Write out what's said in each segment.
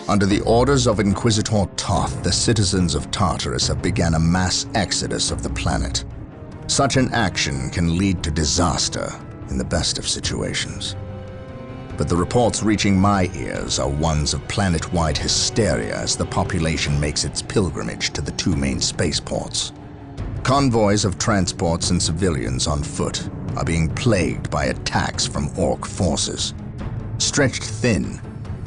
Under the orders of Inquisitor Toth, the citizens of Tartarus have begun a mass exodus of the planet. Such an action can lead to disaster in the best of situations. But the reports reaching my ears are ones of planet-wide hysteria as the population makes its pilgrimage to the two main spaceports. Convoys of transports and civilians on foot are being plagued by attacks from Orc forces. Stretched thin,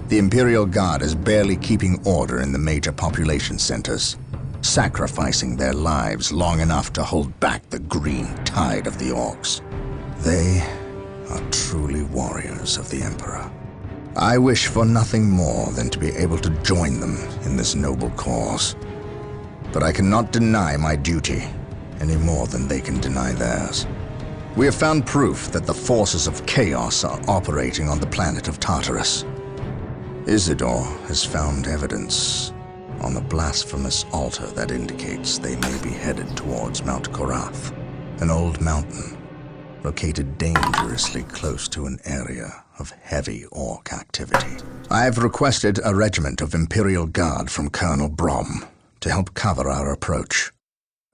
the Imperial Guard is barely keeping order in the major population centers, sacrificing their lives long enough to hold back the green tide of the Orcs. They are truly warriors of the Emperor. I wish for nothing more than to be able to join them in this noble cause. But I cannot deny my duty any more than they can deny theirs. We have found proof that the forces of chaos are operating on the planet of Tartarus. Isidore has found evidence on the blasphemous altar that indicates they may be headed towards Mount Korath, an old mountain located dangerously close to an area of heavy Orc activity. I have requested a regiment of Imperial Guard from Colonel Brom to help cover our approach.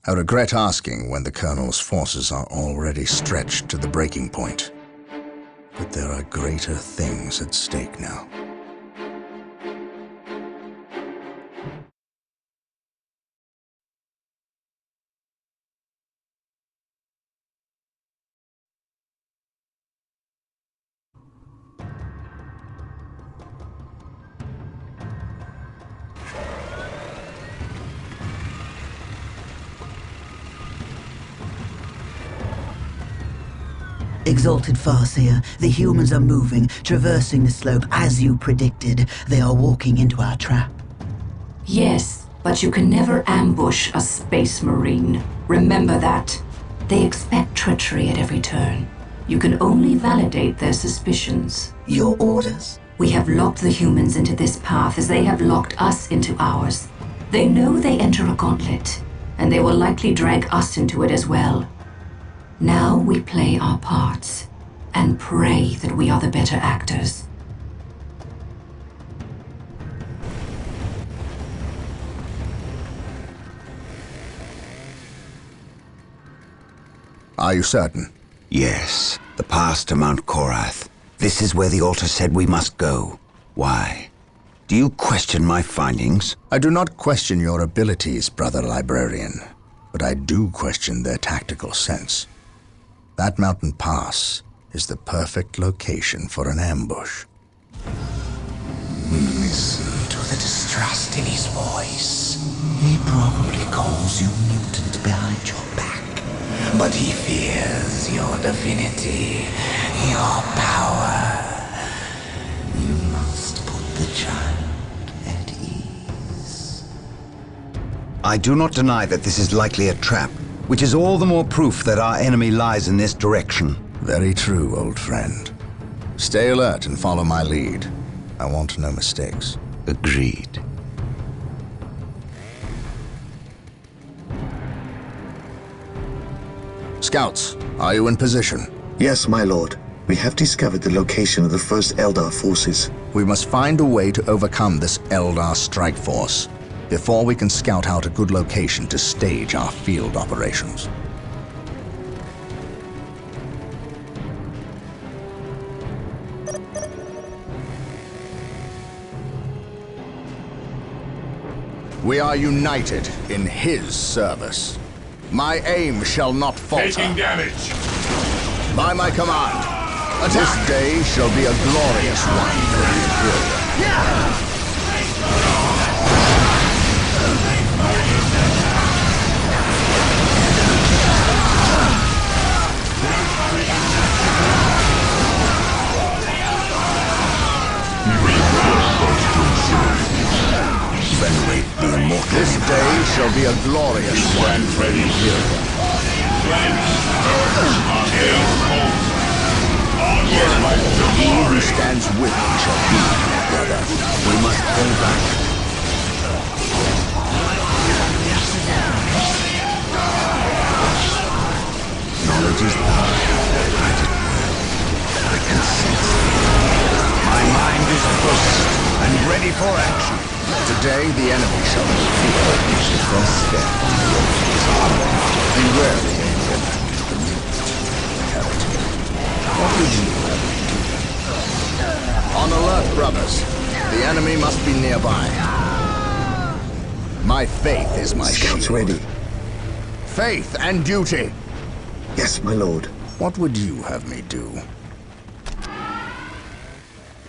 I regret asking when the Colonel's forces are already stretched to the breaking point, but there are greater things at stake now. Exalted Farseer, the humans are moving, traversing the slope as you predicted. They are walking into our trap. Yes, but you can never ambush a space marine. Remember that. They expect treachery at every turn. You can only validate their suspicions. Your orders? We have locked the humans into this path as they have locked us into ours. They know they enter a gauntlet, and they will likely drag us into it as well. Now we play our parts, and pray that we are the better actors. Are you certain? Yes, the path to Mount Korath. This is where the altar said we must go. Why? Do you question my findings? I do not question your abilities, Brother Librarian, but I do question their tactical sense. That mountain pass is the perfect location for an ambush. Listen to the distrust in his voice. He probably calls you mutant behind your back, but he fears your divinity, your power. You must put the child at ease. I do not deny that this is likely a trap, which is all the more proof that our enemy lies in this direction. Very true, old friend. Stay alert and follow my lead. I want no mistakes. Agreed. Scouts, are you in position? Yes, my lord. We have discovered the location of the first Eldar forces. We must find a way to overcome this Eldar strike force before we can scout out a good location to stage our field operations. We are united in his service. My aim shall not falter. Taking damage. By my command, this day shall be a glorious one for the Imperium. Venerate the immortal. This day shall be a glorious one for the Imperium. He who stands with me shall be my brother. We must pull back. Knowledge is power. I can sense it. My mind is focused and ready ready for action. Today, the enemy shall be feared. The first step on the road to discovery. Beware the alien, the mutant, the heretic. What would you have me do? On alert, brothers. The enemy must be nearby. My faith is my Scouts shield. ready. Faith and duty. Yes, my lord. What would you have me do?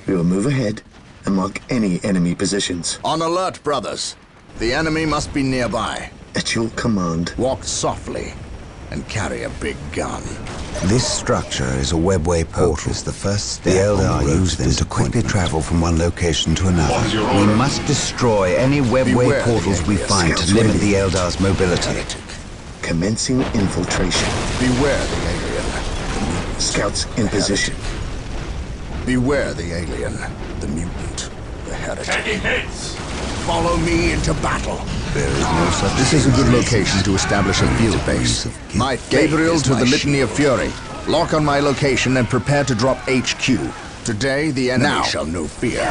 We will move ahead and mark any enemy positions. On alert, brothers. The enemy must be nearby. At your command. Walk softly and carry a big gun. This structure is a webway portal. Is the first step. The Eldar use them to quickly travel from one location to another. We must destroy any webway Beware portals the we aliens. find to Scouts limit ready. the Eldar's mobility. Commencing infiltration. Beware the alien. Scouts in position. Beware the alien, the mutant, the heretic. Follow me into battle. There is no such This is a good location to establish a field base. My Gabriel to the Litany of Fury. Lock on my location and prepare to drop HQ. Today, the enemy shall know fear.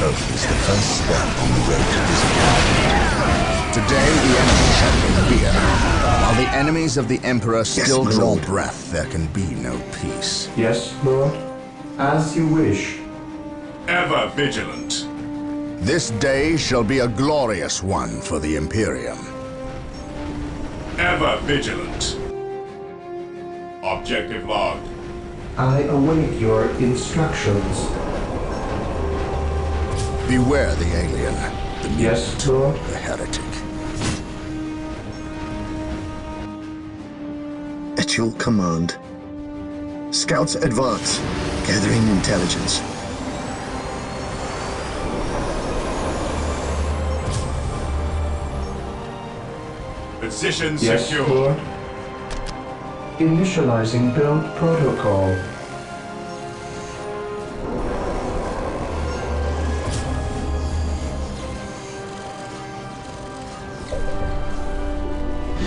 Hope is the first step on the road to discovery. Today, the enemy shall know fear. While the enemies of the Emperor still my draw lord. breath, there can be no peace. Yes, Lord. As you wish. Ever vigilant. This day shall be a glorious one for the Imperium. Ever vigilant. Objective logged. I await your instructions. Beware the alien, the mutant, Yes, Lord. the heretic. At your command. Scouts advance. Gathering intelligence. Position Yes, secure. Lord. Initializing build protocol.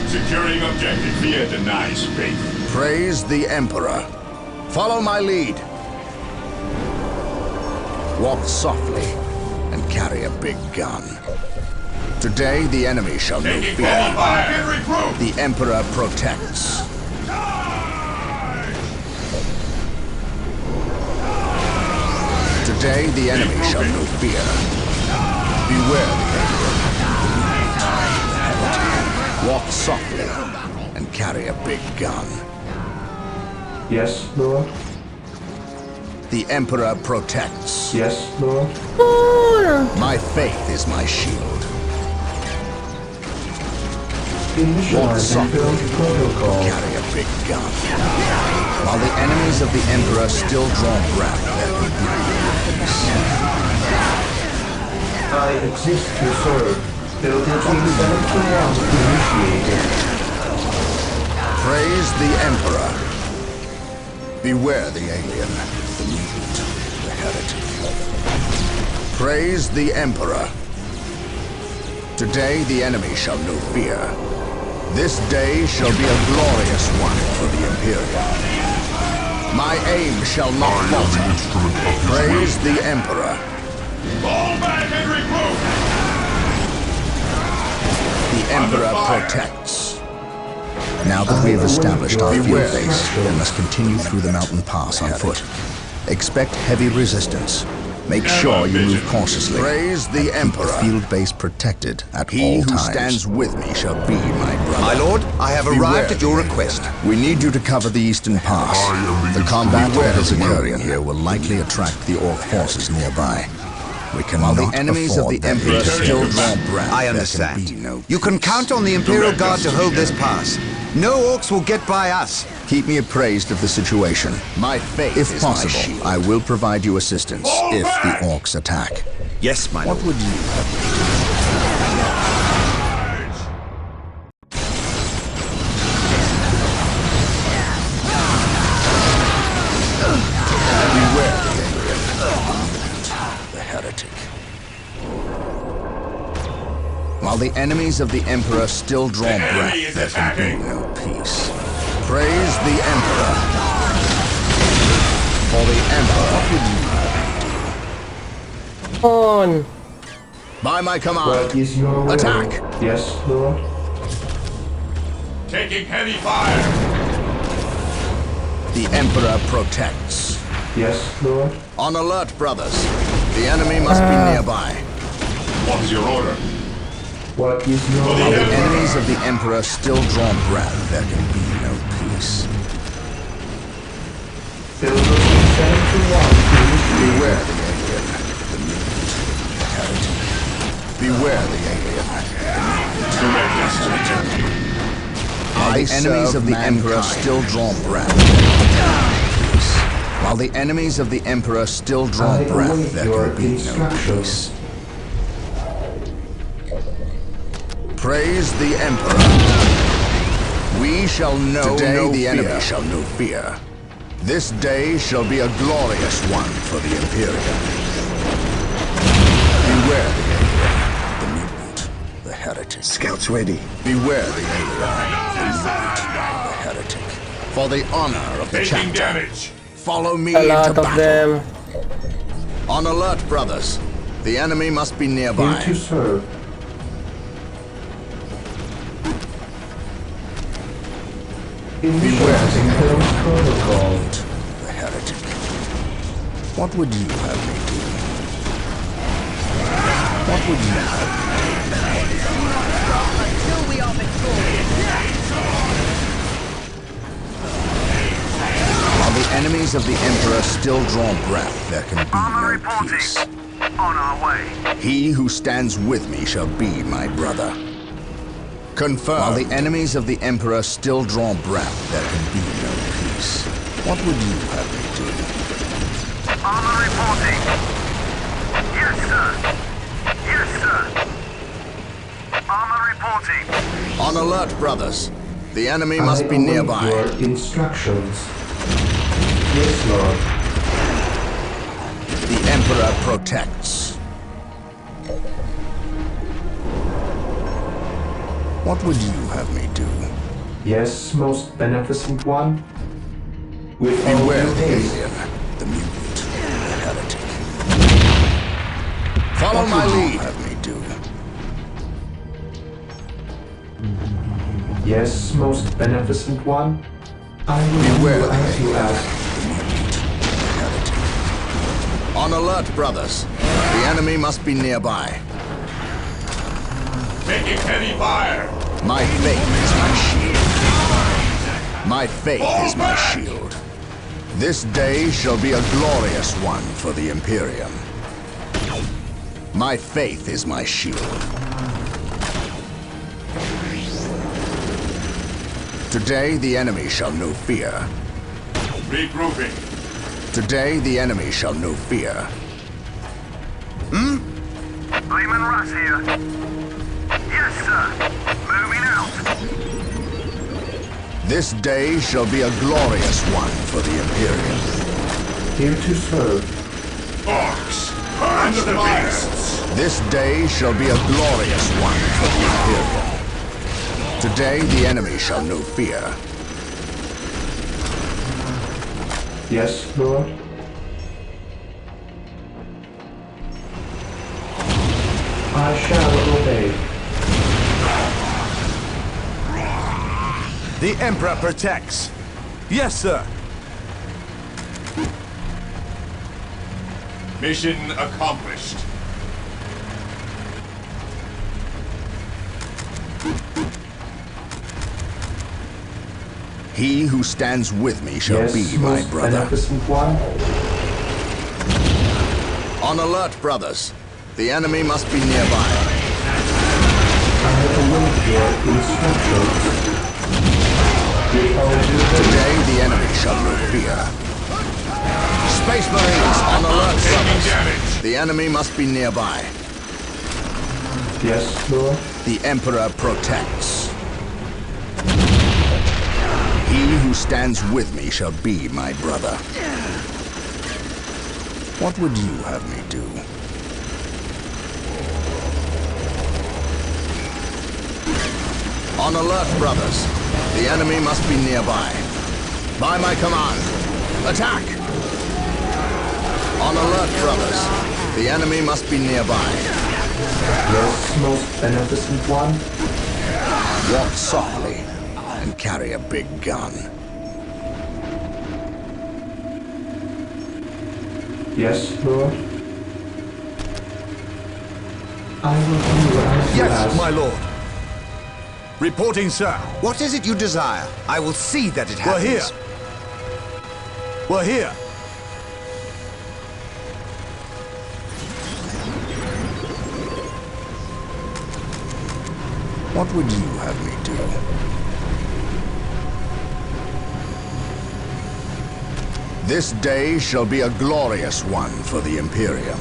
Securing objective via denies faith. Praise the Emperor. Follow my lead. Walk softly and carry a big gun. Today, the enemy shall know Taking fear. fall fire and recruit. The Emperor protects. Today, the enemy shall know fear. Beware the alien. Walk softly and carry a big gun. Yes, Lord. The Emperor protects. Yes, Lord. My faith is my shield. Initializing softly. build protocol. Carry a big gun. While the enemies of the Emperor still draw breath, there will be no peace. I exist to serve. Build routine 721 initiated. Praise the Emperor. Beware the alien, the mutant, the heretic. Praise the Emperor. Today the enemy shall know fear. This day shall be a glorious one for the Imperium. My aim shall not falter. Praise the Emperor. Fall back and recruit. The Emperor protects. Now that we have established our field base, we must continue through the mountain pass on foot. Expect heavy resistance. Make sure you move cautiously. Praise the Emperor. Keep the field base protected at all times. He who stands with me shall be my brother. My lord, I have arrived at your request. We need you to cover the eastern pass. The combat that is occurring here will likely attract the Orc forces nearby. We cannot While the enemies of the Emperor still draw breath, I understand. You can count on the Imperial Guard to hold this pass. No orcs will get by us. Keep me appraised of the situation. My faith is possible, my shield. I will provide you assistance if the Orcs attack. Yes, my lord. What would you have me do? Beware the alien, the heretic. While the enemies of the Emperor still draw breath, there can be no peace. Praise the Emperor. For the Emperor, what would you have me on. By my command. What is your will? Attack! Yes, Lord. Taking heavy fire. The Emperor protects. Yes, Lord. On alert, brothers. The enemy must be nearby. What is your order? What is your For the While the will? enemies of the Emperor still draw breath, there can be no peace. Eldars 71 to Beware the alien, the mutant, the heretic. Beware the alien. While the enemies of the Emperor still draw breath, while the enemies of the Emperor still draw I breath, await there your can be no instructions. peace. Praise the Emperor. We shall know today the enemy shall know fear. This day shall be a glorious one for the Imperium. Beware the alien, the mutant, the heretic. Scouts ready. Beware the alien, the mutant, the heretic. For the honor of the Taking chapter, damage. follow me A into lot of battle. them. On alert, brothers. The enemy must be Here nearby. to serve. Initiating close protocol. The heretic. What would you have me do? What would you have me While the enemies of the Emperor still draw breath, there can be no peace. On our way. He who stands with me shall be my brother. Confirmed. While the enemies of the Emperor still draw breath, there can be no peace. What would you have me do? Armor reporting. Yes, sir. Yes, sir. Armor reporting. On alert, brothers. The enemy must be I await nearby. your instructions. Yes, Lord. The Emperor protects. What would you have me do? Yes, most beneficent one. With all Beware due the haste. alien, the mutant, the heretic. Follow What my would you lead. Have me do. Yes, most beneficent one. I will Beware do the as you alien, ask. the mutant, the heretic. On alert, brothers. The enemy must be nearby. Taking heavy fire. My faith is my shield. My faith is my shield. This day shall be a glorious one for the Imperium. My faith is my shield. Today the enemy shall know fear. Regrouping. Today the enemy shall know fear. Lehman Russ here. Yes, sir. Moving out. This day shall be a glorious one for the Imperium. Here to serve. Orcs. Purge the beasts. This day shall be a glorious one for the Imperium. Today the enemy shall know fear. Yes, Lord. I shall obey. The Emperor protects. Yes, sir. Mission accomplished. He who stands with me shall Yes, be my most brother. beneficent one. On alert, brothers. The enemy must be nearby. I await your instructions. With all due haste. Today the enemy shall know fear. Space Marines, on alert, Taking brothers. damage. The enemy must be nearby. Yes, Lord. The Emperor protects. He who stands with me shall be my brother. What would you have me do? On alert, brothers. The enemy must be nearby. By my command, attack! On alert, brothers. The enemy must be nearby. Yes, most beneficent one. Walk softly and carry a big gun. Yes, Lord. I will do as you Yes, ask. my lord. Reporting, sir. What is it you desire? I will see that it We're happens. here. We're here. What would you have me do? This day shall be a glorious one for the Imperium.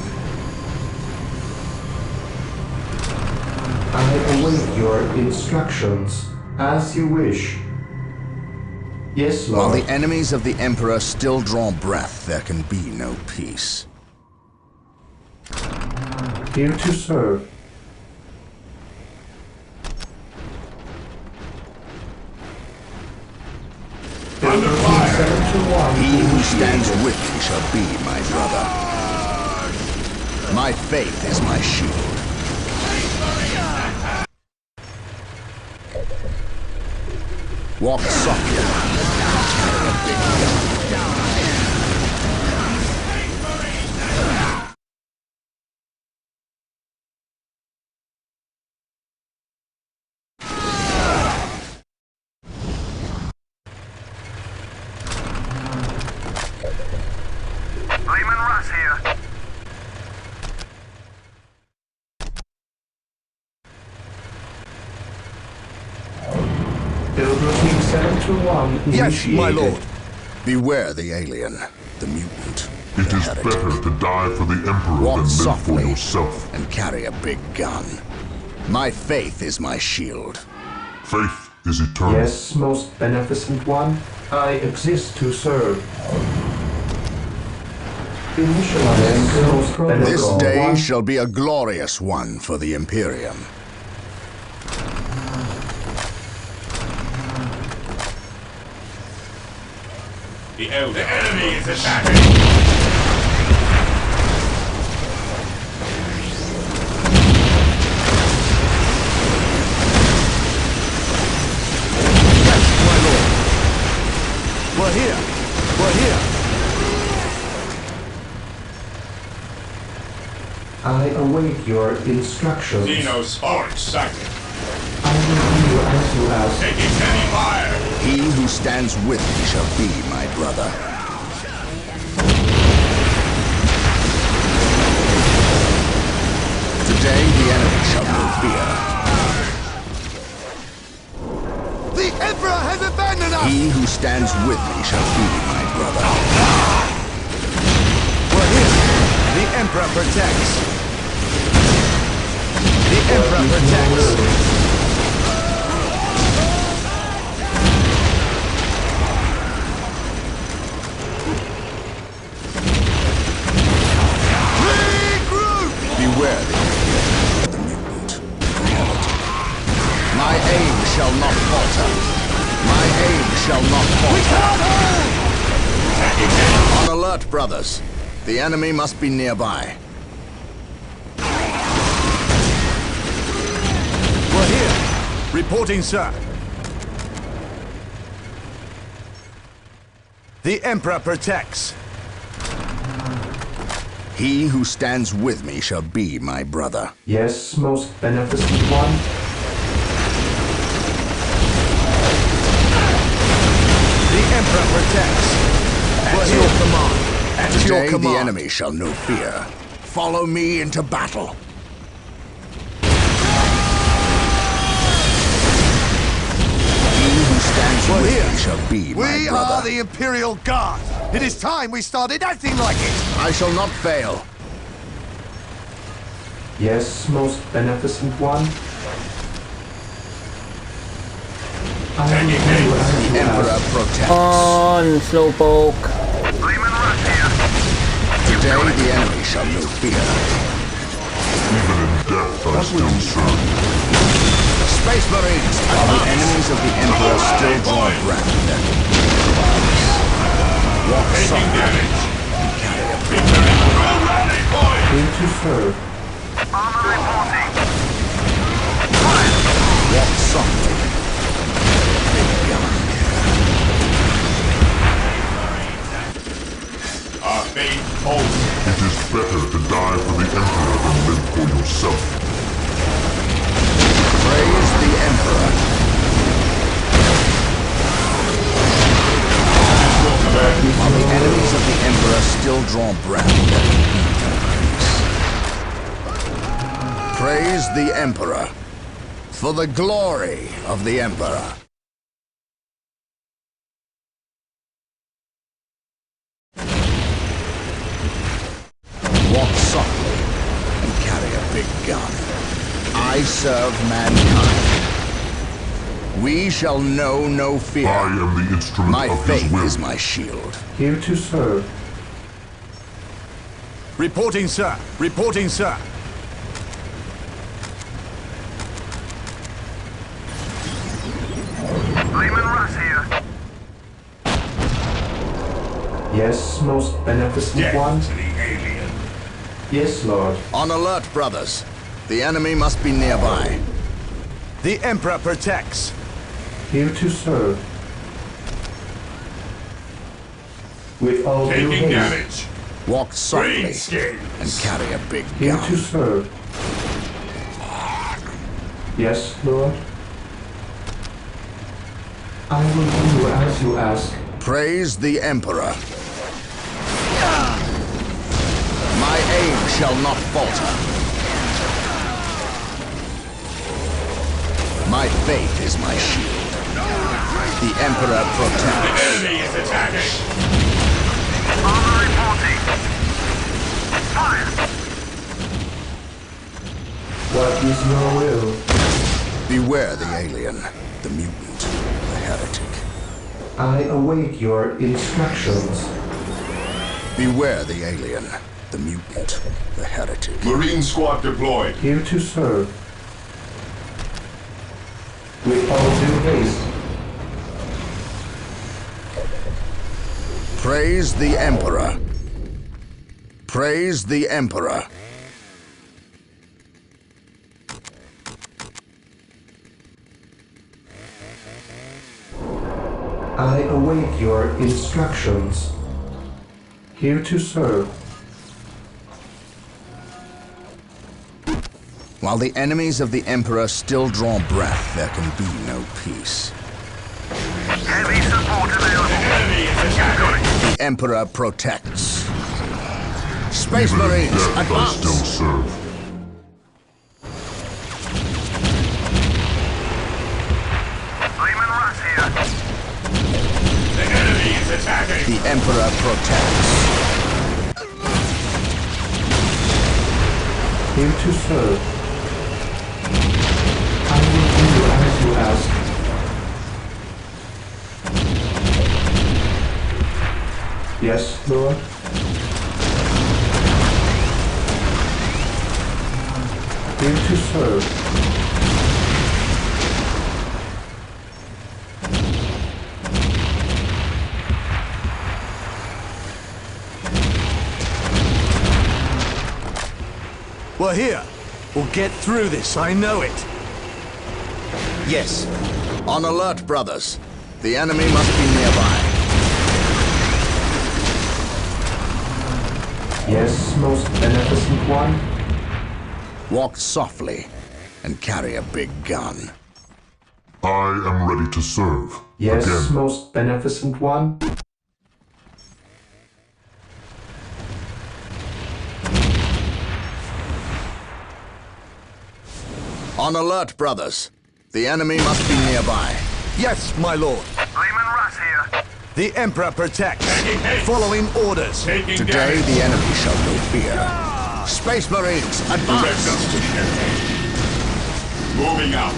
I await your instructions, as you wish. Yes, While Lord. the enemies of the Emperor still draw breath, there can be no peace. Here to serve. Under fire! 721. He who stands with me shall be my brother. My faith is my shield. Walk softly. Carry a big gun. Lehman Russ here. Eldar Team 721. Yes, my initiated. lord. Beware the alien, the mutant. It the is heretic. better to die for the Emperor Walk than live for softly yourself. and carry a big gun. My faith is my shield. Faith is eternal. Yes, most beneficent one. I exist to serve. Initialize most beneficent This day one. shall be a glorious one for the Imperium. The enemy is attacking! We're here. We're here. I await your instructions. Xenos arc sighted. I will do as you ask. Taking heavy fire! He who stands with me shall be my brother. Today the enemy shall know fear. The Emperor has abandoned us! He who stands with me shall be my brother. We're here. The Emperor protects. The Emperor protects. Beware the mutant, the heretic. My aim shall not falter. My aim shall not falter. On alert, brothers. The enemy must be nearby. We're here. Reporting, sir. The Emperor protects. He who stands with me shall be my brother. Yes, most beneficent one. The Emperor protects. At your command. At your Today command. the enemy shall know fear. Follow me into battle. He who stands We're with here. me shall be my brother. the Imperial Guard. It is time we started acting like it. I shall not fail. Yes, most beneficent one. I will do as The you Emperor ask. protects. On, Slowpoke. Lehman Russ here. Today the enemy shall know fear. Even in death, I still serve. Space Marines! While the enemies of the Emperor still draw breath, there can be no peace. Walk Taking softly damage! and carry a big We're ready, boys! Here to serve. Armor reporting. Walk softly. Big gun. Our fate holds. It is better to die for the Emperor than live for yourself. Praise the Emperor. While the enemies of the Emperor still draw breath, there can be no peace. Praise the Emperor. For the glory of the Emperor. Walk softly and carry a big gun. I serve mankind. We shall know no fear. I am the instrument My of his faith will. is my shield. Here to serve. Reporting, sir. Reporting, sir. Lehman Russ here. Yes, most beneficent Death one. to the alien. Yes, Lord. On alert, brothers. The enemy must be nearby. The Emperor protects. Here to serve. With all due Taking haste. damage. Walk softly Green skins. and carry a big Here gun. to serve. Yes, Lord. I will do as you ask. Praise the Emperor. My aim shall not falter. My faith is my shield. The Emperor The protects. enemy is attacking. Armor reporting. Fire. What is your will? Beware the alien, the mutant, the heretic. I await your instructions. Beware the alien, the mutant, the heretic. Marine squad deployed. Here to serve. With all due haste. Praise the Emperor. Praise the Emperor. I await your instructions. Here to serve. While the enemies of the Emperor still draw breath, there can be no peace. Heavy support available. The enemy is attacking. The Emperor protects. Space Even in Marines, death, I advance! still serve. Lehman Russ here. The enemy is attacking. The Emperor protects. Here to serve. I will do as you ask. Yes, Lord. Here to serve. We're here. We'll get through this, I know it. Yes. On alert, brothers. The enemy must be nearby. Yes, most beneficent one. Walk softly and carry a big gun. I am ready to serve. Yes, Again. most beneficent one. On alert, brothers. The enemy must be nearby. Yes, my lord. Lehman Russ here. The Emperor protects. Taking haste. Following orders. Taking Today, damage. the enemy shall know fear. Space Marines, Direct advance! us to the enemy. Moving out.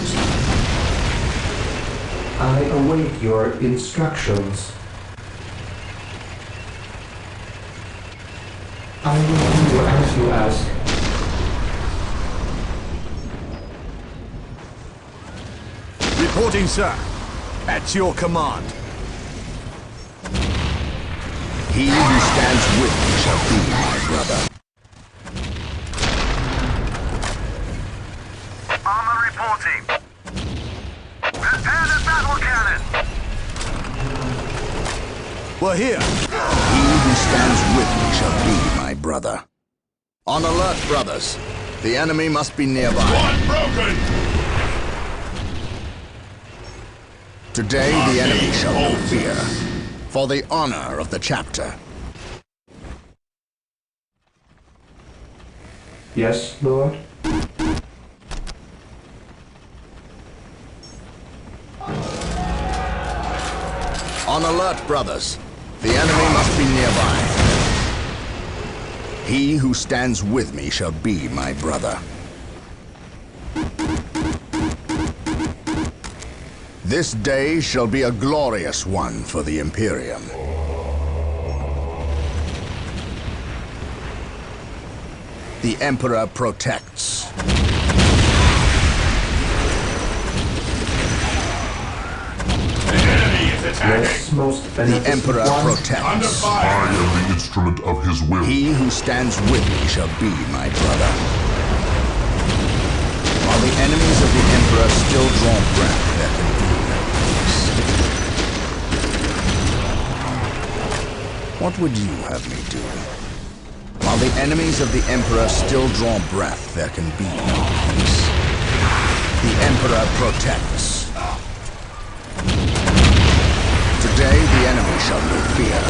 I await your instructions. I will do as you ask. Reporting, sir. At your command. He who stands with me shall be my brother. reporting. Prepare the battle cannon. We're here. He who stands with me shall be my brother. On alert, brothers. The enemy must be nearby. One broken! Today the enemy shall know fear, for the honor of the chapter. Yes, Lord? On alert, brothers. The enemy must be nearby. He who stands with me shall be my brother. This day shall be a glorious one for the Imperium. The Emperor protects. Yes, most The Emperor protects. I am the instrument of his will. He who stands with me shall be my brother. While the enemies of the Emperor still draw breath, there can be no peace. What would you have me do? While the enemies of the Emperor still draw breath, there can be no peace. The Emperor protects. Today the enemy shall know fear.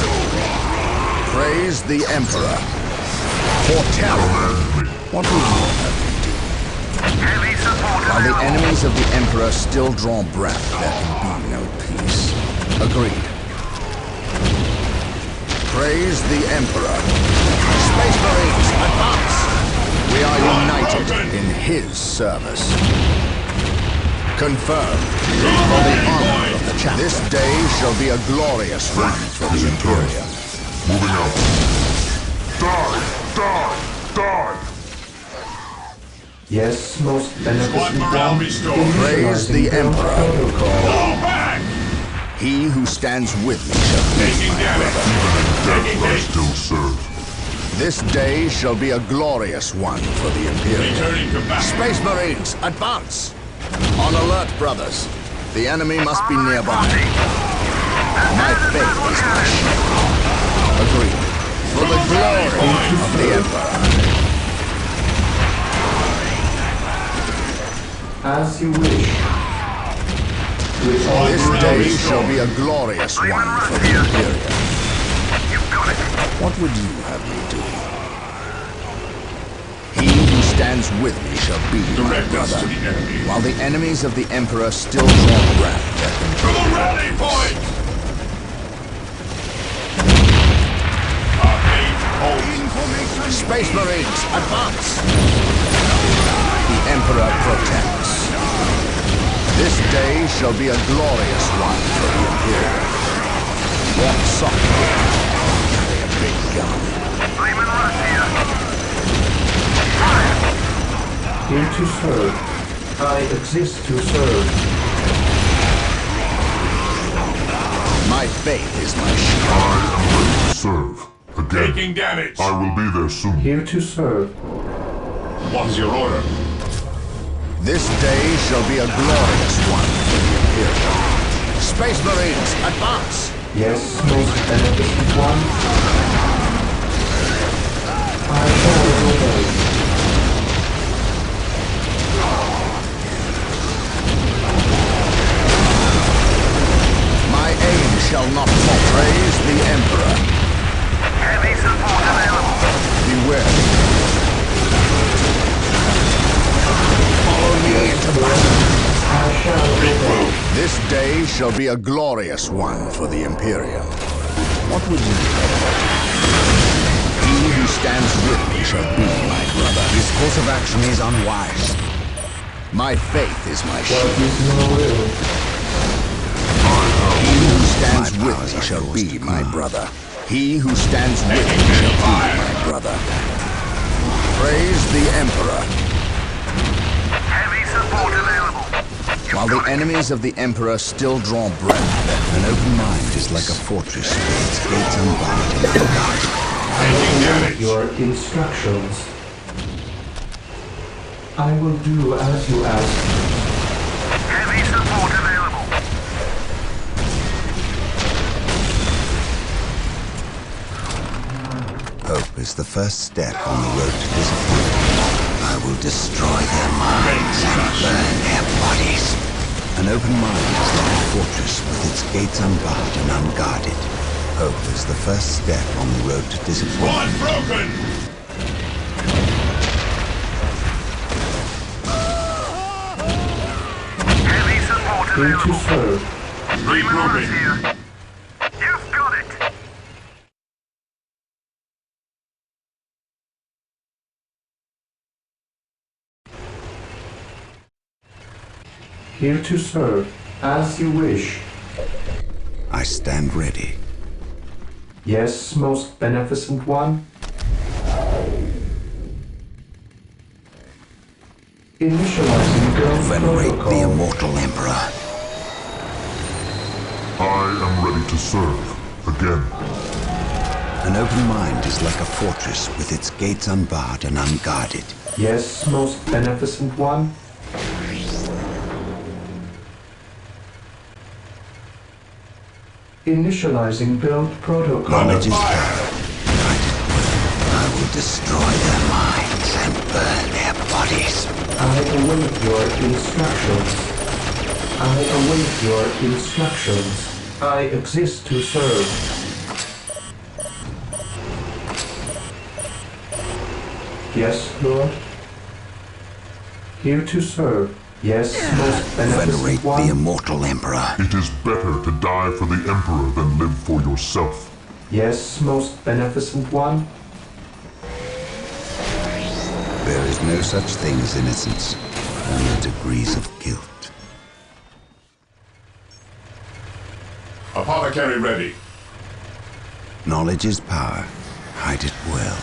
Praise the Emperor. Foretell. What will you have me do? Heavy support While the available. enemies of the Emperor still draw breath, there can be no peace. Agreed. Praise the Emperor. Space Marines, advance! We are united in his service. Confirmed. For the honor of the chapter. This day shall be a glorious one for the Imperium. Moving out. Die! Die! Die! Yes, most beneficent morale one. restored. Praise the Emperor. Protocol. Fall back! He who stands with me shall be Taking my damage. brother. Death I still serve. This day shall be a glorious one for the Imperium. Returning to battle. Space Marines, advance! On alert, brothers. The enemy must be nearby. My faith is my shield. Agreed. For the glory of the Emperor. As you wish. This day shall be a glorious one for the Imperium. You've got it. What would you have me do? He who stands with me shall be my Direct us brother. to the enemy. While the enemies of the Emperor still draw breath, there can To the rally point! Space Marines, advance! The Emperor protects. This day shall be a glorious one for the Imperium. Walk softly. Carry a big gun. Raymond Russ here. Here to serve. I exist to serve. My faith is my shield. I am ready to serve. Again. Taking damage. I will be there soon. Here to serve. What's your order? This day shall be a glorious one for the Imperium. Space Marines, advance! Yes, most beneficent one. I shall obey. My aim shall not fall. Praise the Emperor. Heavy support available. Beware. Follow me into battle. I shall obey. This day shall be a glorious one for the Imperium. What would you do? He who stands with me shall be my brother. This course of action is unwise. My faith is my What shield. is your will? He who stands My with powers me are shall yours be to my command. brother. He who stands with me shall be my brother. Praise the Emperor. Heavy support available. While the enemies of the Emperor still draw breath, An open mind is like a fortress with its gates unbarred and unguarded. Taking damage. Your instructions. I will do as you ask. is the first step on the road to disappointment. I will destroy their minds and burn their bodies. An open mind is like a fortress with its gates unbarred and unguarded. Hope is the first step on the road to disappointment. One broken! Heavy support Here to available. serve. Reloaders here. You've got it. Here to serve. As you wish. I stand ready. Yes, most beneficent one. Initializing build Venerate protocol. the immortal Emperor. I am ready to serve. Again. An open mind is like a fortress with its gates unbarred and unguarded. Yes, most beneficent one. Initializing build protocol. Knowledge is power. I will destroy their minds and burn their bodies. I await your instructions. I await your instructions. I exist to serve. Yes, Lord. Here to serve. Yes, most Venerate beneficent one. the immortal Emperor. It is better to die for the Emperor than live for yourself. Yes, most beneficent one. There is no such thing as innocence, only degrees of guilt. Apothecary ready. Knowledge is power. Hide it well.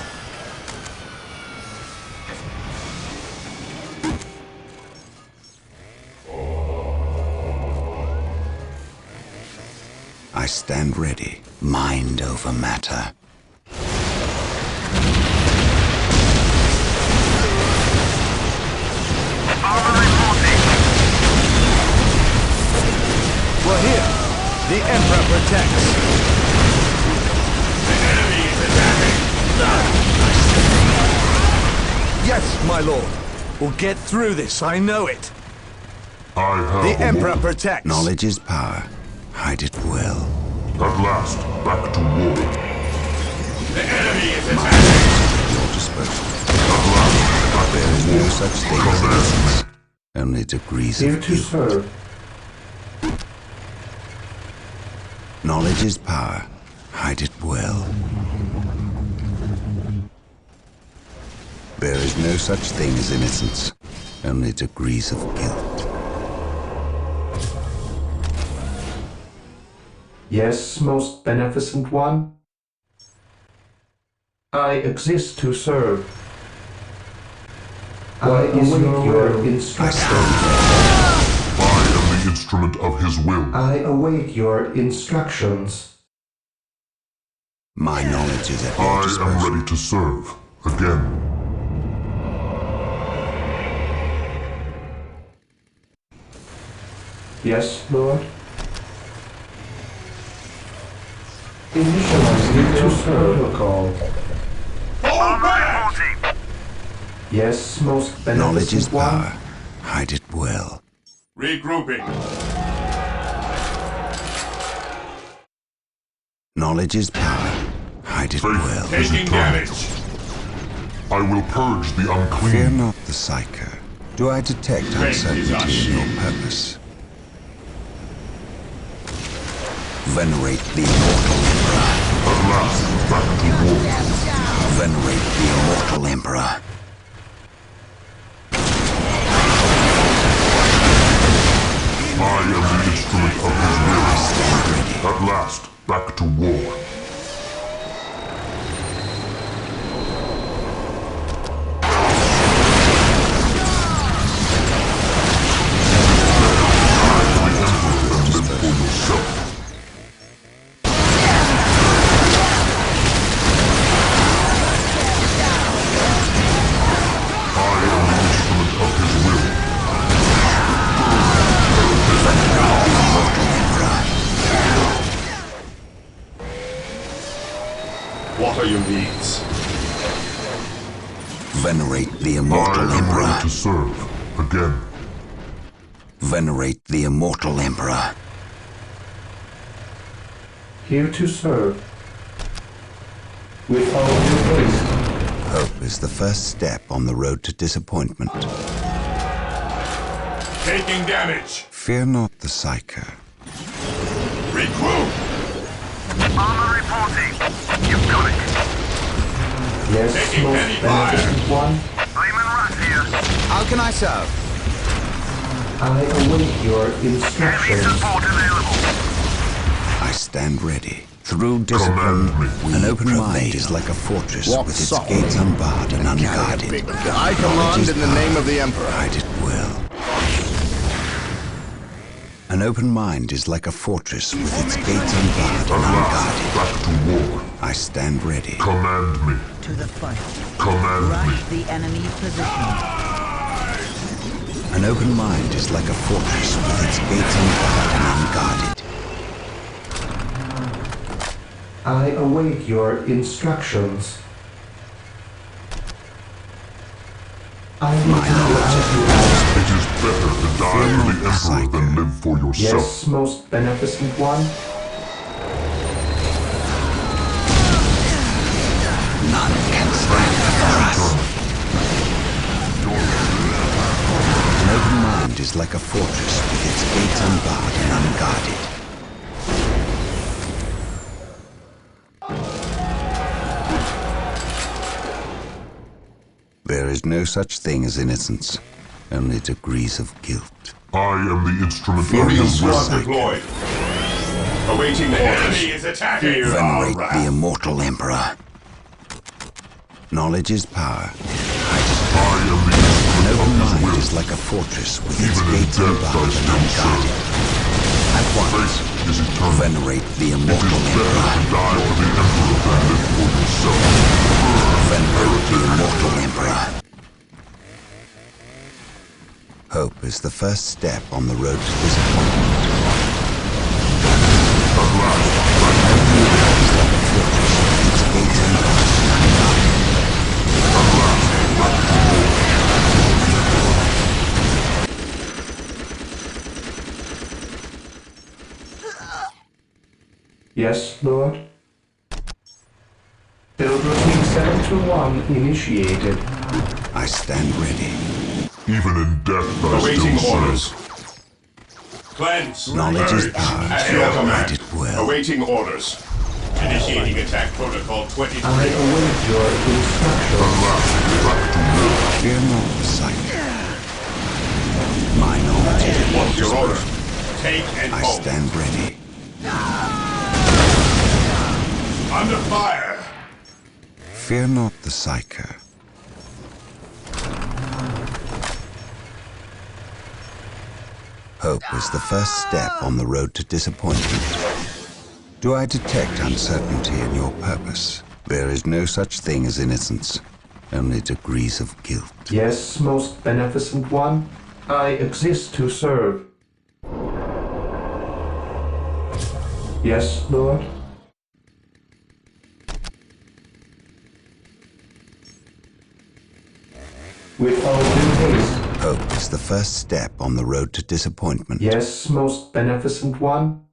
I stand ready. Mind over matter. We're here. The Emperor protects. The enemy is attacking! Yes, my lord. We'll get through this, I know it. I have The Emperor awoken. protects. Knowledge is power. Hide it well. At last, back to war. The enemy is attacking! At your disposal. At last, back There is to no war. such thing as innocence, only degrees Here of to guilt. serve. Knowledge is power. Hide it well. There is no such thing as innocence, only degrees of guilt. Yes, most beneficent one. I exist to serve. I await your instructions. I am the instrument of his will. I await your instructions. My knowledge is at your I am disposal. ready to serve. Again. Yes, Lord. Initializing to protocol. Fall back! Yes, most Knowledge is beneficent one. power. Hide it well. Regrouping. Knowledge is power. Hide it well. Faith is Taking eternal. damage. I will purge the Fear unclean. not the psycho. Do I detect Faith is our uncertainty in your shield. purpose? Venerate the immortal Emperor. At last, back to war. Venerate the immortal Emperor. I am the instrument of his will. At last, back to war. What are your needs? Venerate the immortal I am Emperor. ready to serve. Again. Venerate the immortal Emperor. Here to serve. With all due haste. Hope is the first step on the road to disappointment. Taking damage. Fear not the Psyker. Regroup. Armor reporting. You've got it. Yes, Taking most heavy fire. beneficent one. Lehman Russ here. How can I serve? I await your Heavy instructions. support available. I stand ready. Through discipline, an open mind is like a fortress Walk with its softly. gates unbarred and Carry a unguarded. big gun. I command in the name of the Emperor. Hide it well. An open mind is like a fortress with its gates unbarred and unguarded. Back to war. I stand ready. Command me. To the fight. Command me. Rush the enemy position. An open mind is like a fortress with its gates unbarred and unguarded. I await your instructions. I will do as you ask. It is better to die for the Emperor than live for yourself. Yes, most beneficent one. None can stand before us. An open mind is like a fortress with its gates unbarred and unguarded. There is no such thing as innocence, only degrees of guilt. I am the instrument of Marine your squad will. deployed. Awaiting orders. Enemy is attacking. Fear our Venerate the wrath. immortal Emperor. Knowledge is power. I am the An instrument open of his mind will. is like a fortress with its Even in gates death I unbarred and still unguarded. serve. At once, Faith is eternal. venerate the It is immortal better Emperor. to die for the Emperor than live for yourself. Venerate the immortal Emperor. Hope is the first step on the road to disappointment. At last, It's like a fortress with its gates unbarred and unguarded. Yes, Lord. Build routine 721 initiated. I stand ready. even in death I Awaiting still orders. serve. Cleanse. Knowledge is Purge. power. At your Hide command. it well. Awaiting orders. Initiating attack protocol 23. I await your instructions. Fear not the sight. My knowledge is What's your power. order? Take and I hold. stand ready. Under fire. Fear not the Psyker. Hope is the first step on the road to disappointment. Do I detect uncertainty in your purpose? There is no such thing as innocence, only degrees of guilt. Yes, most beneficent one. I exist to serve. Yes, Lord. With all due haste. Hope is the first step on the road to disappointment. Yes, most beneficent one.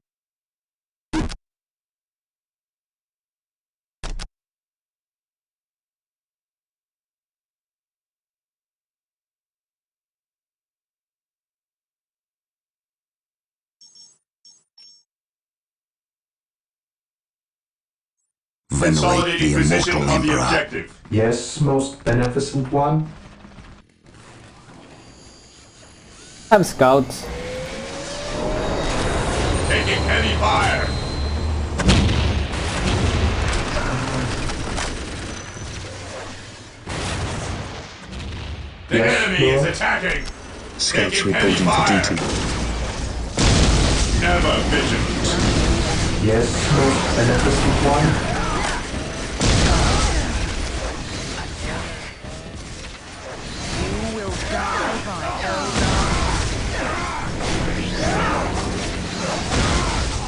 Venerate the Consolidating position immortal on the Emperor. objective. Yes, most beneficent one. I'm scouts. Taking heavy fire. The Yes, enemy is Lord. attacking. Scouts Taking heavy reporting for fire. duty. Never vigilant. Yes, most beneficent one.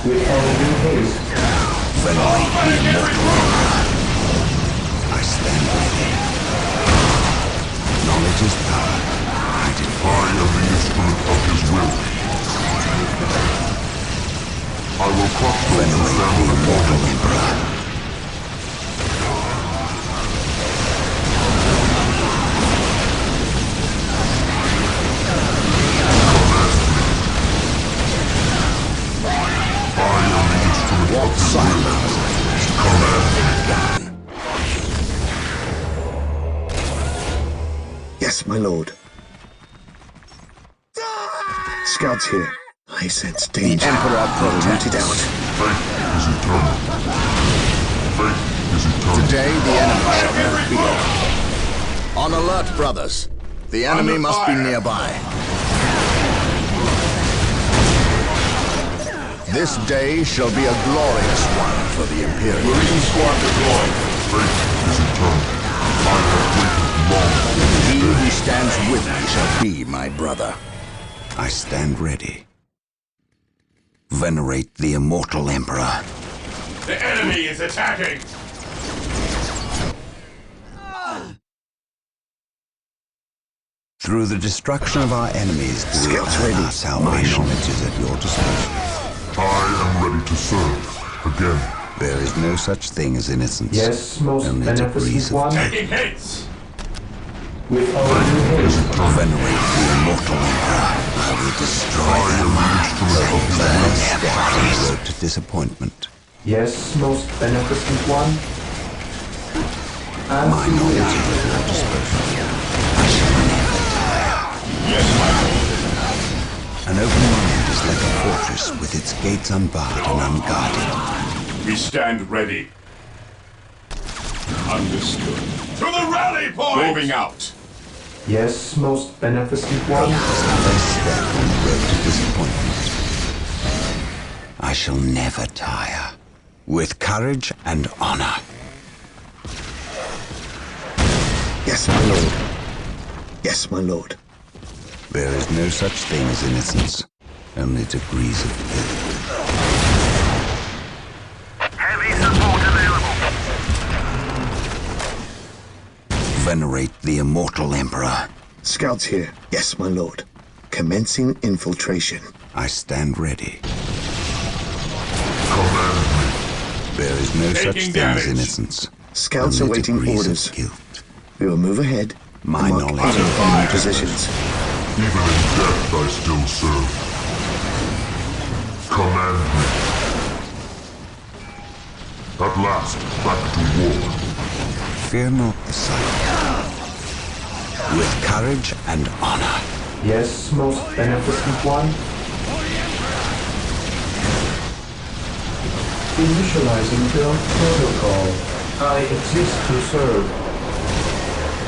With all due haste. Venerate the immortal Emperor. I stand ready. Knowledge is power. Hide it I am the instrument of his will. I will crush those who stand the before immortal him. emperor. Walk silence. Yes, my lord. Scouts here. I sense danger. The Emperor protects. Root it out. Faith is eternal. Faith is eternal. Today the enemy shall know fear. On alert, brothers. The enemy must be nearby. This day shall be a glorious one for the Imperium. Marine squad deployed. Faith is eternal. I have waited long for this He day. who stands with me shall be my brother. I stand ready. Venerate the immortal emperor. The enemy is attacking! Through the destruction of our enemies, we earn our salvation. Knowledge is at your disposal. I am ready to serve. Again. There is no such thing as innocence. Yes, most only beneficent degrees of one. Taking hits! With our new haste. Venerate the immortal emperor. I will destroy them. Burn their bodies. On the road to disappointment. Yes, most beneficent one. As My you knowledge wish. is at your disposal. I shall never tire. Yes, my lord. An open mind is like a fortress with its gates unbarred and unguarded. We stand ready. Understood. To the rally point! Moving out. Yes, most beneficent one. First step on the road to disappointment. I shall never tire. With courage and honor. Yes, my lord. Yes, my lord. There is no such thing as innocence, only degrees of guilt. Heavy support available. Venerate the immortal emperor. Scouts here. Yes, my lord. Commencing infiltration. I stand ready. Command me. There is no such Taking thing as damage. innocence. Scouts only awaiting degrees orders. of guilt. We will move ahead. My and mark knowledge any of enemy positions. Even in death I still serve. Command me. At last, back to war. Fear not the sight. With courage and honor. Yes, most beneficent one. Initializing build protocol. I exist to serve.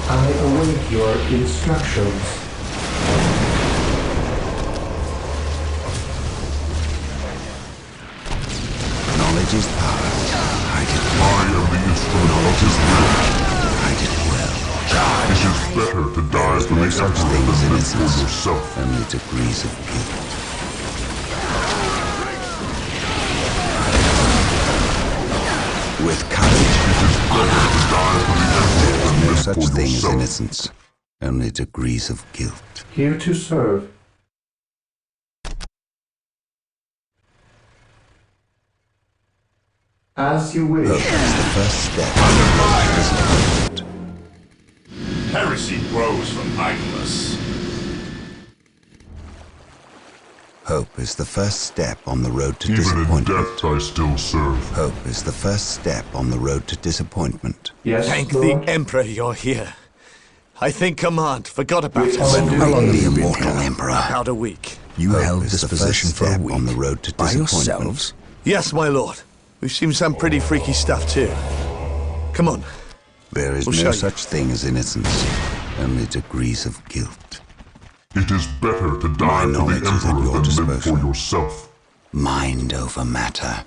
I await your instructions. Knowledge is power. Hide it I am the instrument of his will. Hide it well. It is better to die for No the such emperor thing as than live for innocence. yourself. Only degrees of guilt. With courage and honor. To die for the emperor There is than no live such for thing as yourself. innocence. Only degrees of guilt. Here to serve. As you wish. Hope is the first step on the road to disappointment. Heresy grows from idleness. Hope is the first step on the road to Even in disappointment. death I still serve. Hope is the first step on the road to disappointment. Yes, Thank Lord. the Emperor you're here. I think Command forgot about With us. our new How long have The you been immortal here? emperor. About a week. You Hope held is this the position first for a step week. on the road to By disappointment. yourselves? Yes, my lord. We've seen some pretty freaky stuff too. Come on. There is We'll show no you. such thing as innocence, only degrees of guilt. It is better to die for knowledge the is at emperor your than live for disposal. yourself. Mind over matter.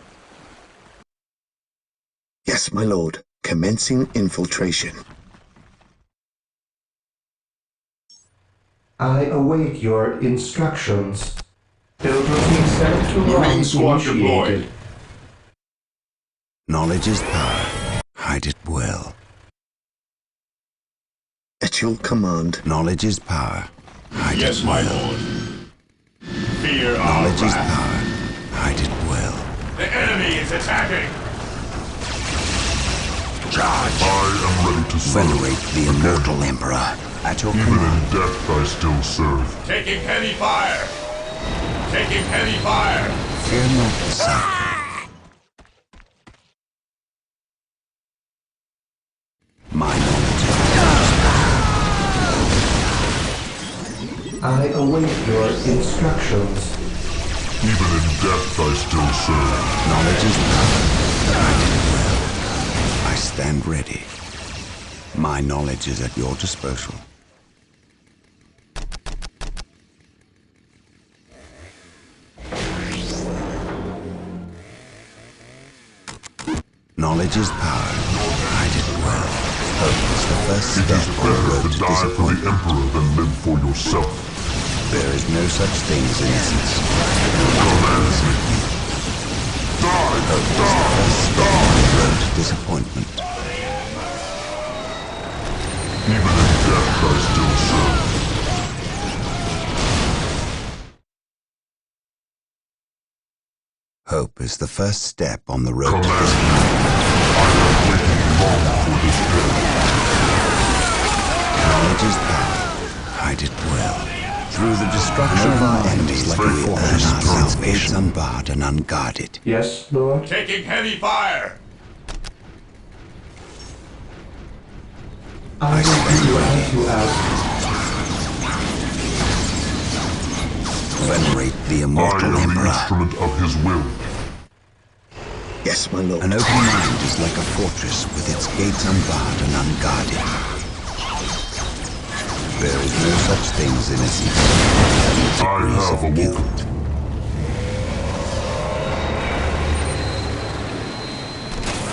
Yes, my lord. Commencing infiltration. I await your instructions. Build routine set to run Marine squad initiated. deployed. Knowledge is power. Hide it well. At your command. Knowledge is power. Hide Yes, it my well. lord. Fear our Knowledge is wrath. power. Hide it well. The enemy is attacking. I am ready to serve. Venerate the immortal Emperor. At your Even command. in death I still serve. Taking heavy fire. Taking heavy fire. Fear not the sight. My knowledge is I await your instructions. Even in death I still serve. knowledge is power. Hide it well. I stand ready. My knowledge is at your disposal. Knowledge is power. Hide it well. Hope is the first It step is on the better road to to die for the disappointment. Emperor than live for yourself. There is no such thing as innocence. Command me. Die! Hope is the first step on the road to disappointment. Even in death I still serve. Hope is the first step on the road to Command me. disappointment. I have waited long for this day. Knowledge is power. Hide it well. Through the destruction of our enemies like a fortress, ourselves gates unbarred and unguarded. Yes, Lord? Taking heavy fire. I will do as you ask. Venerate the I immortal am the Emperor. instrument of his will. Yes, my lord. An open mind is like a fortress with its gates unbarred and unguarded. There is no such thing as innocence. Only I degrees have of awoken. guilt.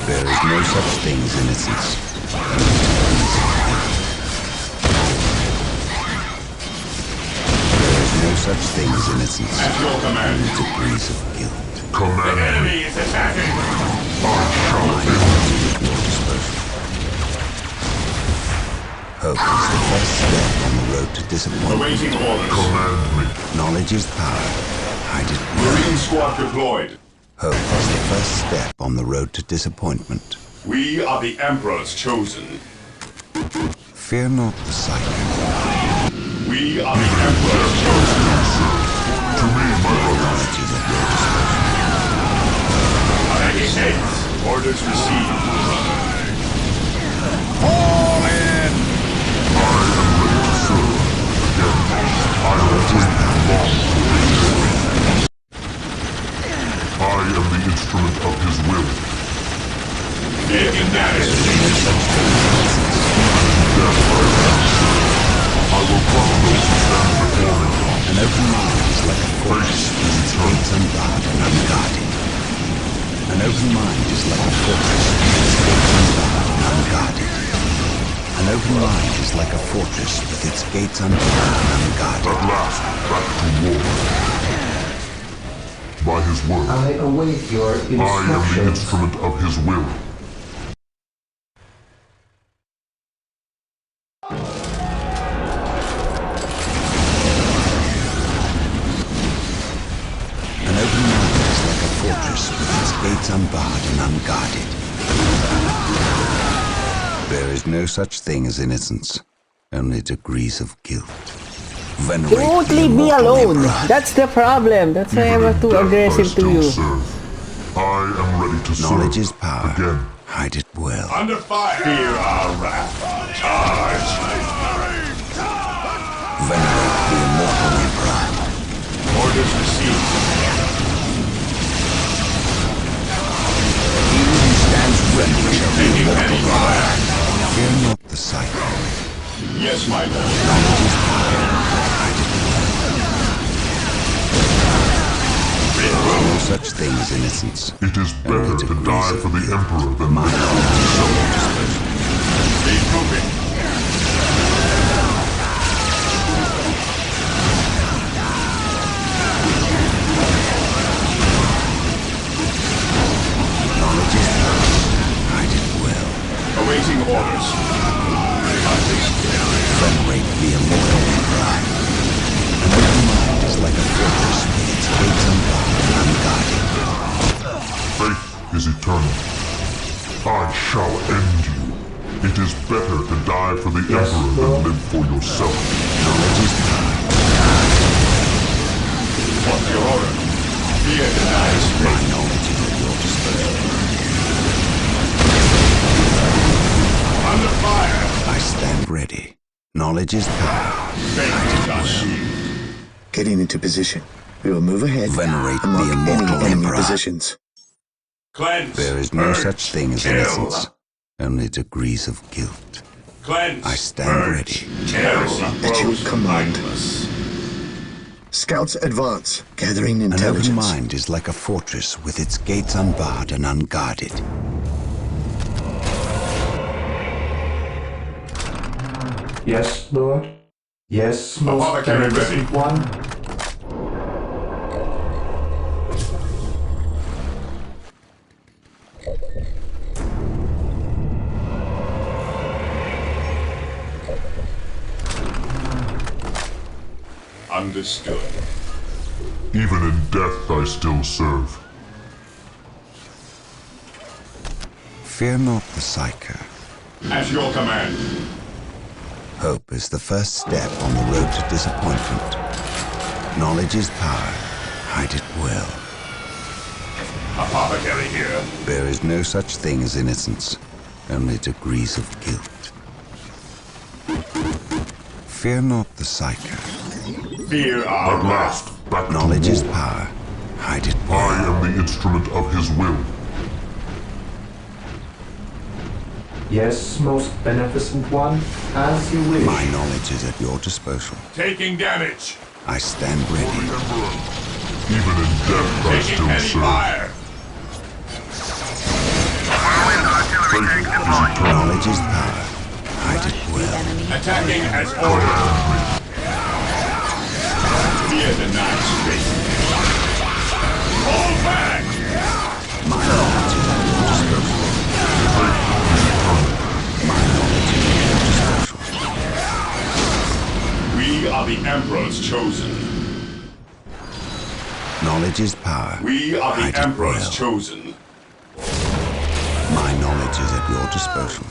There is no such thing as innocence. Only degrees of guilt. There is no such thing as innocence. At your command. Only degrees of guilt. The Command me. enemy is attacking. I shall My knowledge is at your disposal. Hope is the first step on the road to disappointment. Awaiting orders. command me. Knowledge is power. Hide it well. Marine squad deployed. Hope is the first step on the road to disappointment. We are the Emperor's chosen. Fear not the sight. We are the Emperor's chosen. To me, my brothers. Knowledge is at your disposal. Taking hits. Orders received. I am ready to serve. Again, I have waited long for this day. I am the instrument of his will. Taking damage. Death I shall serve. I will crush those who stand before me. An open mind is like a fortress with its gates unbarred and unguarded. An open mind is like a fortress with its gates unbarred and unguarded. An open mind is like a fortress with its gates unbarred and unguarded. At last, back to war. By his word, I await your I am the instructions. instrument of his will. An open mind is like a fortress with its gates unbarred and unguarded. There is no such thing as innocence, only degrees of guilt. Venerate You won't the leave me immortal alone. Emperor. That's the problem. That's why I'm Even in too death I aggressive to still you. serve. I am ready to serve. Knowledge is power. Again, Hide it well. Under fire. Fear our wrath. Charge. Venerate the immortal Emperor. Orders received. He who stands ready shall be Taking immortal. heavy fire. Fear not the sight. Yes, my lord. Knowledge is power. Hide it well. No such thing as innocence. it is better to die for the Emperor than My live knowledge is at your disposal. Keep moving. Knowledge is power. Hide it well. Awaiting orders. eternal. I shall end you. It is better to die for the Emperor than live for yourself. Knowledge is power. What's your order? Fear denies My faith. knowledge is at your disposal. Under fire! I stand ready. Knowledge is power. Faith is our shield. Getting into position. We will move ahead Venerate and mark the immortal any enemy Emperor. positions. Cleanse. There is no purge, such thing as kill. innocence, only degrees of guilt. Cleanse. I stand purge, ready. Heresy At your grows command. mindless. Scouts advance, gathering An intelligence. open mind is like a fortress with its gates unbarred and unguarded. Yes, Lord. Yes, most Apothecary ready. beneficent one. Understood. Even in death I still serve. Fear not the Psyker. At your command. Hope is the first step on the road to disappointment. Knowledge is power. Hide it well. Apothecary here. There is no such thing as innocence, only degrees of guilt. Fear not the Psyker. Fear our At last, back Knowledge to is war. power. Hide it I well. am the instrument of his will. Yes, most beneficent one. As you wish. My knowledge is at your disposal. Taking damage. I stand For the ready. Emperor. Even in death I Taking still heavy serve. fire. Whirlwind artillery tank deployed. Knowledge is power. Hide it well. Attacking as ordered. Fear denies faith. Fall back! My knowledge is at your disposal. My knowledge is at your disposal. We are the Emperor's chosen. Knowledge is power. We are Hide the it Emperor's well. chosen. My knowledge is at your disposal.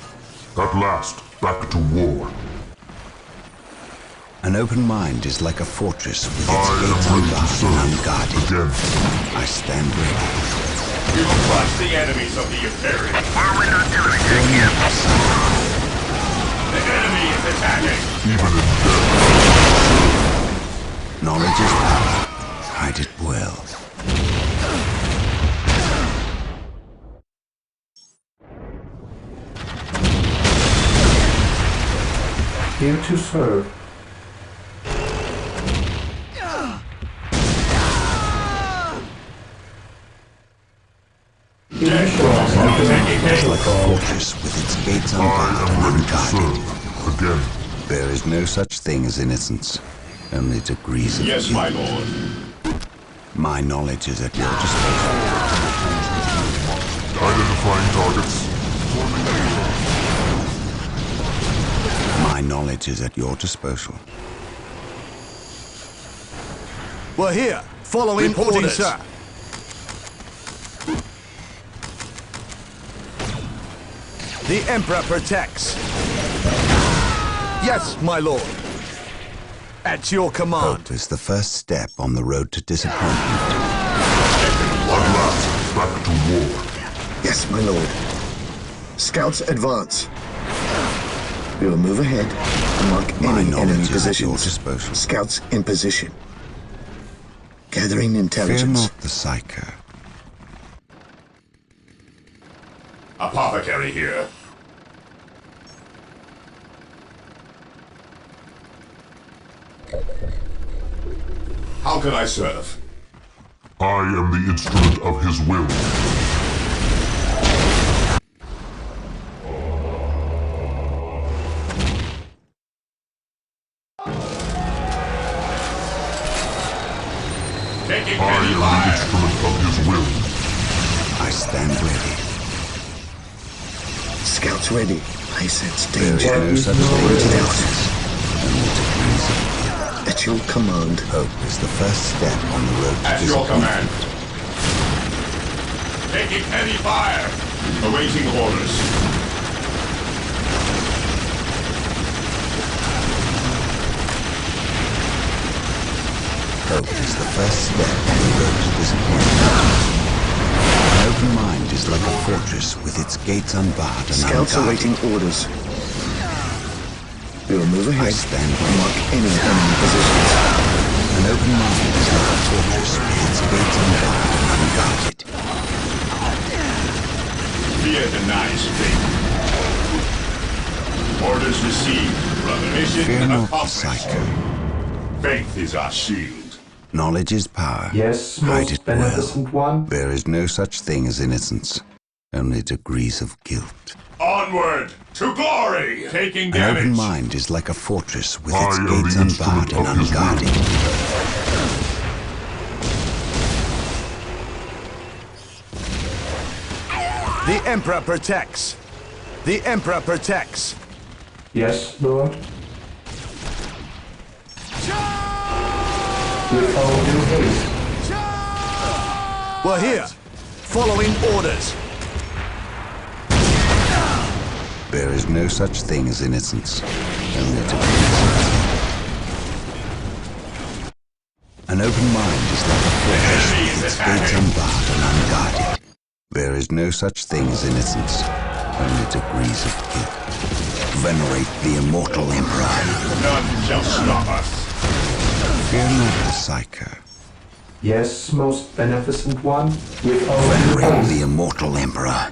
At last, back to war. An open mind is like a fortress with I its am gates ready to unbarred and serve. unguarded. Again. I stand ready. We will crush the enemies of the Imperium. Whirlwind artillery tank here. The enemy is attacking. Even in death. Knowledge is power. Hide it well. Here to serve. It's like a fortress with its gates I unbarred am and ready to unguarded. serve. Again. There is no such thing as innocence, only degrees of Yes, guilt. my lord. My knowledge is at your disposal. Identifying targets. My knowledge is at your disposal. We're here, following Reporting, orders. sir. The Emperor protects. Yes, my lord. At your command. Hope is the first step on the road to disappointment. At last, back to war. Yes, my lord. Scouts advance. We will move ahead and mark My any knowledge enemy is at your positions. disposal. Scouts in position. Gathering Fear intelligence. not the Psyker. Apothecary here. How can I serve? I am the instrument of his will. Taking I heavy am the fire. instrument of his will. I stand ready. Scouts ready. I sense There is danger. no such thing as Wait it innocence, only degrees of guilt. At your command. Hope is the first step on the road to At your disappointment. command. Taking heavy fire. Awaiting orders. Hope is the first step on the road to disappointment. An open mind is like a fortress with its gates unbarred and Scouts unguarded. awaiting orders. We will move ahead I stand and mark any enemy positions. An open mind is like a fortress with its gates unbarred and unguarded. Fear denies faith. Orders received, brother. Mission Fear not the accomplished. psycho. Faith is our shield. Knowledge is power. Yes, Hide most it well. beneficent one. There is no such thing as innocence, only degrees of guilt. Onward to glory. Taking An open damage. mind is like a fortress with I its am gates the unbarred and instrument of his will. unguarded. The Emperor protects. The Emperor protects. Yes, Lord. With all due haste. We're here. Following orders. There is no such thing as innocence, only degrees of guilt. An open mind is like a fortress with its gates unbarred and unguarded. There is no such thing as innocence, only degrees of guilt. Venerate the immortal Emperor. None shall stop us. Fear not the psycho. Yes, most beneficent one. With all due Venerate haste. the immortal Emperor.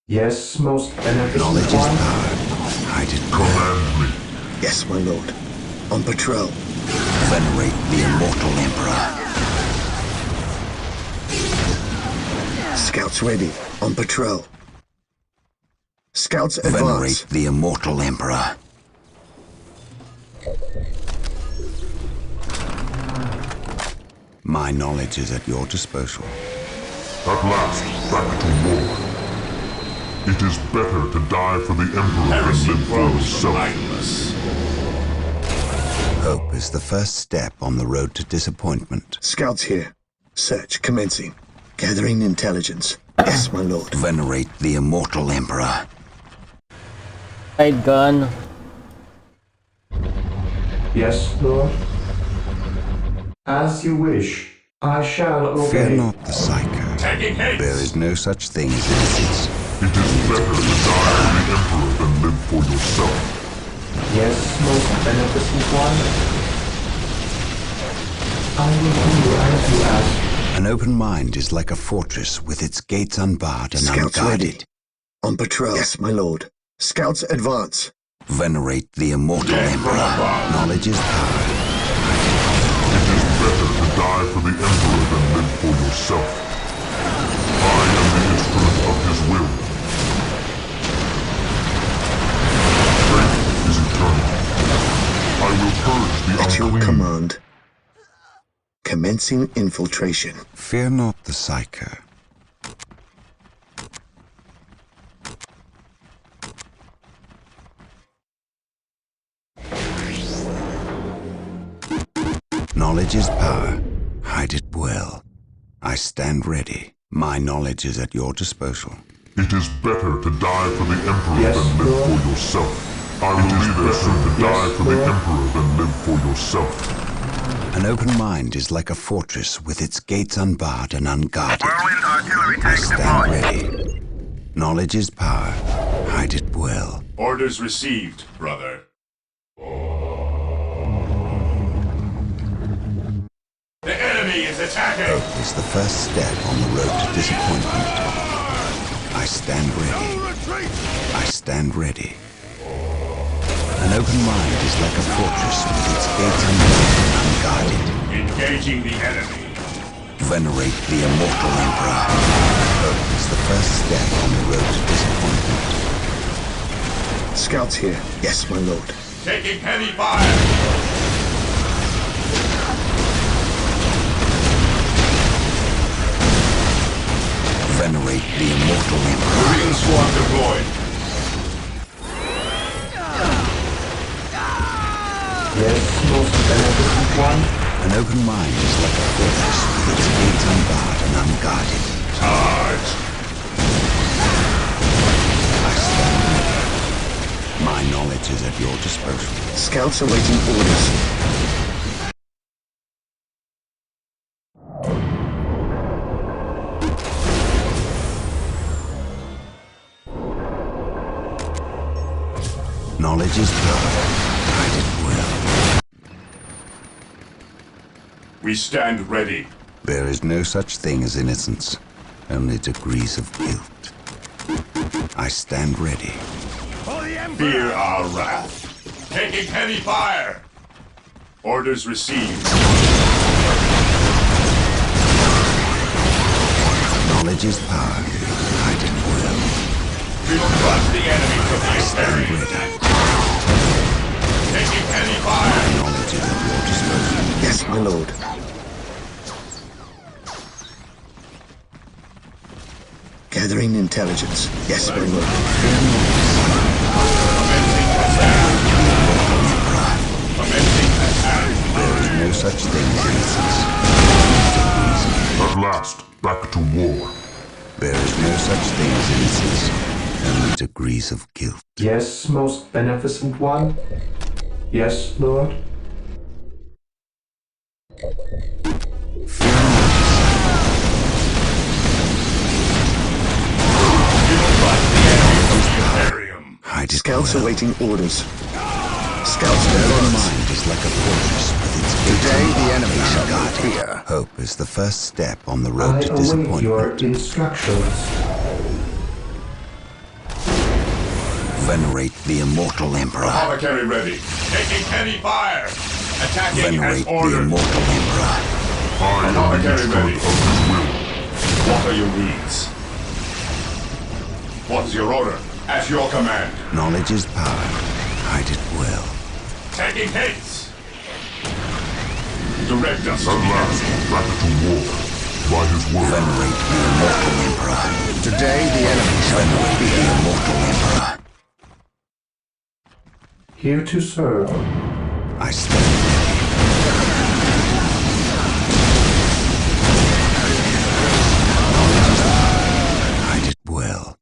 Yes, most beneficent Knowledge is one. power. Hide it well. Command me. Yes, my lord. On patrol. Venerate the immortal Emperor. Scouts ready. On patrol. Scouts Venerate advance. the immortal Emperor. My knowledge is at your disposal. At last, back to war. It is better to die for the Emperor Heresy than live for grows yourself. mindless. Hope is the first step on the road to disappointment. Scouts here. Search commencing. Gathering intelligence. Yes, my lord. Venerate the immortal Emperor. Right gun. Yes, Lord. As you wish. I shall obey. Fear not the psycho. Taking haste. There is no such thing as innocence. It is better to die for the Emperor than live for yourself. Yes, most beneficent one. I will do as you ask. An open mind is like a fortress with its gates unbarred and Scouts unguarded. ready. On patrol. Yes, my lord. Scouts advance. Venerate the immortal Emperor. Knowledge is power. It is better to die for the Emperor than live for yourself. I am the instrument of his will. Faith is eternal. I will purge the At your unclean. command. Commencing infiltration. Fear not the psycho. Knowledge is power. Hide it well. I stand ready. My knowledge is at your disposal. It is better to die for the Emperor Yes, than live Lord. for yourself. I will be better to die for the Lord. Emperor than live for yourself. An open mind is like a fortress with its gates unbarred and unguarded. Whirlwind artillery I tank stand deployed. ready. Knowledge is power. Hide it well. Orders received, brother. The enemy is attacking. Hope is the first step on the road to disappointment. I stand ready. I stand ready. An open mind is like a fortress with its gates unbarred and unguarded. Engaging the enemy. Venerate the immortal Emperor. Hope is the first step on the road to disappointment. Scouts here. Yes, my lord. Taking heavy fire. Venerate the immortal Emperor. Marine swarm deployed. Yes, most beneficent one. An An open mind is like a fortress with its gates unbarred and unguarded. Charge! I stand ready. My knowledge is at your disposal. Scouts awaiting orders. Knowledge is power. Guide it well. We stand ready. There is no such thing as innocence, only degrees of guilt. I stand ready. Fear our wrath. Taking heavy fire. Orders received. Knowledge is power. Guide it well. We will crush the enemy from the Stand area. ready. Taking heavy fire. My knowledge is at your disposal. Yes, my lord. Gathering intelligence. Yes, my lord. Commencing attack. There is no such thing as innocence. At last, back to war. There is no such thing as innocence, only degrees of guilt. Yes, most beneficent one? Yes, Lord? Scouts awaiting orders. Scouts Their advance. mind is like a fortress with its gates Today the unbarred enemy and shall be unguarded. clear. Hope is the first step on the I road to await your disappointment. instructions. Venerate the immortal Emperor. Apothecary ready. Taking heavy fire. Attacking as Venerate the ordered. immortal Emperor. I am the Apothecary instrument ready. of his will. What are your needs? What's your order? At your command. Knowledge is power. Hide it well. Taking hits. Direct us to At the last, enemy. back to war. By his word. Venerate the immortal Emperor. Today the enemy shall Venerate be the clear. immortal Emperor. Here to serve. I stand ready. Knowledge is power. Hide it well.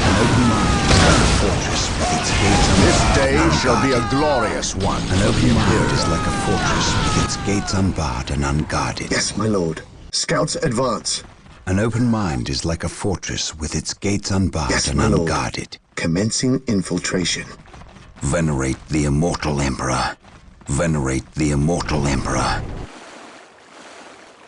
An open mind is like a fortress with its gates This unbarred day and shall be a unguarded. glorious one. An open mind is like a fortress with its gates unbarred and unguarded. Yes, my lord. Scouts advance. An open mind is like a fortress with its gates unbarred Yes, and my lord. unguarded. Commencing infiltration. Venerate the immortal Emperor. Venerate the immortal Emperor.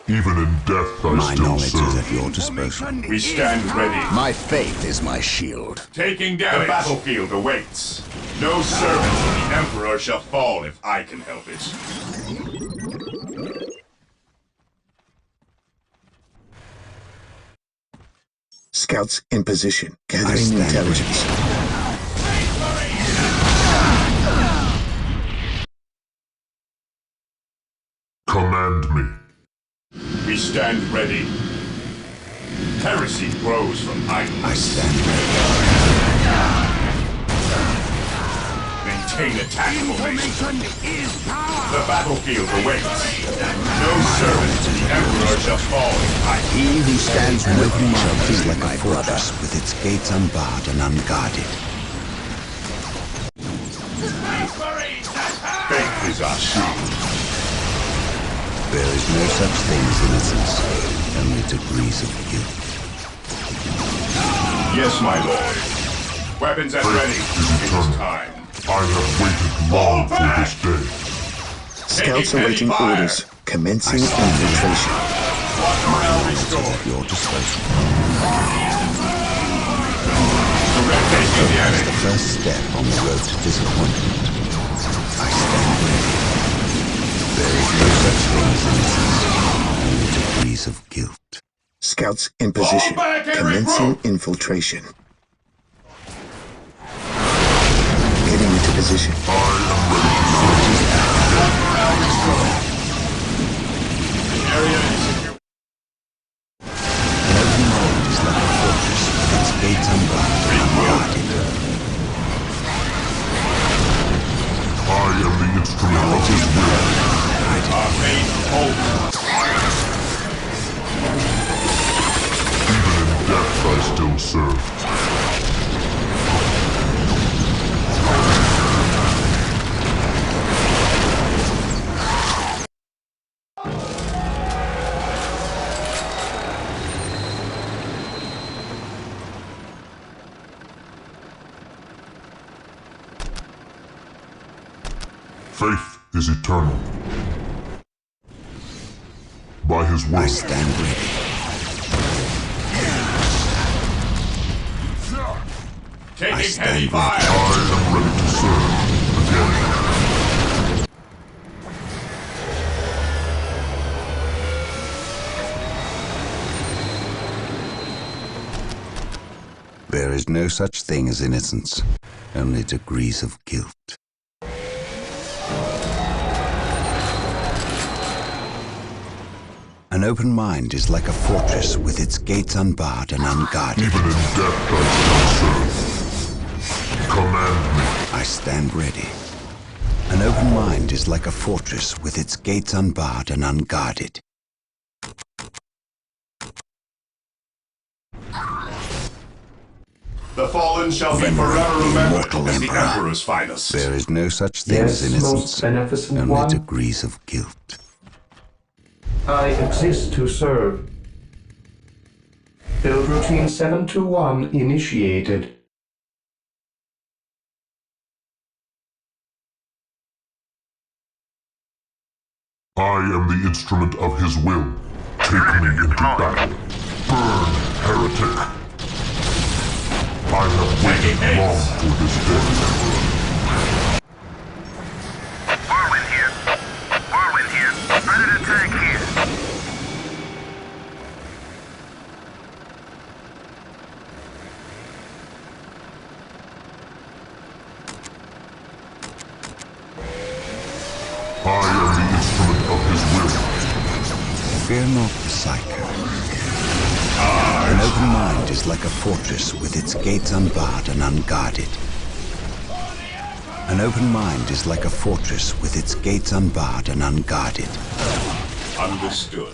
Even in death I My still knowledge is serve. at your disposal. We stand ready. My faith is my shield. Taking damage. The battlefield awaits. No servant of the Emperor shall fall if I can help it. Scouts in position. I Gathering stand intelligence. Command me. We stand ready. Heresy grows from I idleness. stand ready. Maintain attack formation. The battlefield awaits. No servant to the Emperor shall fall if I can. He who stands An with open me shall mind is be like my a brother. fortress with its gates unbarred and unguarded. Faith is our shield. There is no such thing as innocence, only degrees of guilt. Yes, my lord. Weapons at ready. It is time. I have waited long for this day. Scouts Taking heavy awaiting fire. orders. Commencing I stand infiltration. My knowledge is at your disposal. Direct us to the As enemy. the first step on the road to disappointment, I stand ready. There is no such thing as innocence, only degrees of guilt. Scouts in position. back and Commencing regroup. infiltration. Getting into position. Area is secure. An open mind is like a fortress with its gates unbarred and unguarded. serve. Faith is eternal. By his word. I stand ready. Taking heavy fire! I am ready to serve again. There is no such thing as innocence, only degrees of guilt. An open mind is like a fortress with its gates unbarred and unguarded. Even in death I shall serve. Command me. I stand ready. An open mind is like a fortress with its gates unbarred and unguarded. The fallen shall be forever remembered as the Emperor's finest. There is no such thing as innocence, only degrees of guilt. I exist to serve. Build routine 721 initiated. I am the instrument of his will. Take me into battle. Burn, heretic! I have waited long for this day, Emperor. Whirlwind here. Whirlwind here. Ready to attack here. I am the instrument of his will. Fear not the psycho. An open mind is like a fortress with its gates unbarred and unguarded. An open mind is like a fortress with its gates unbarred and unguarded. Understood.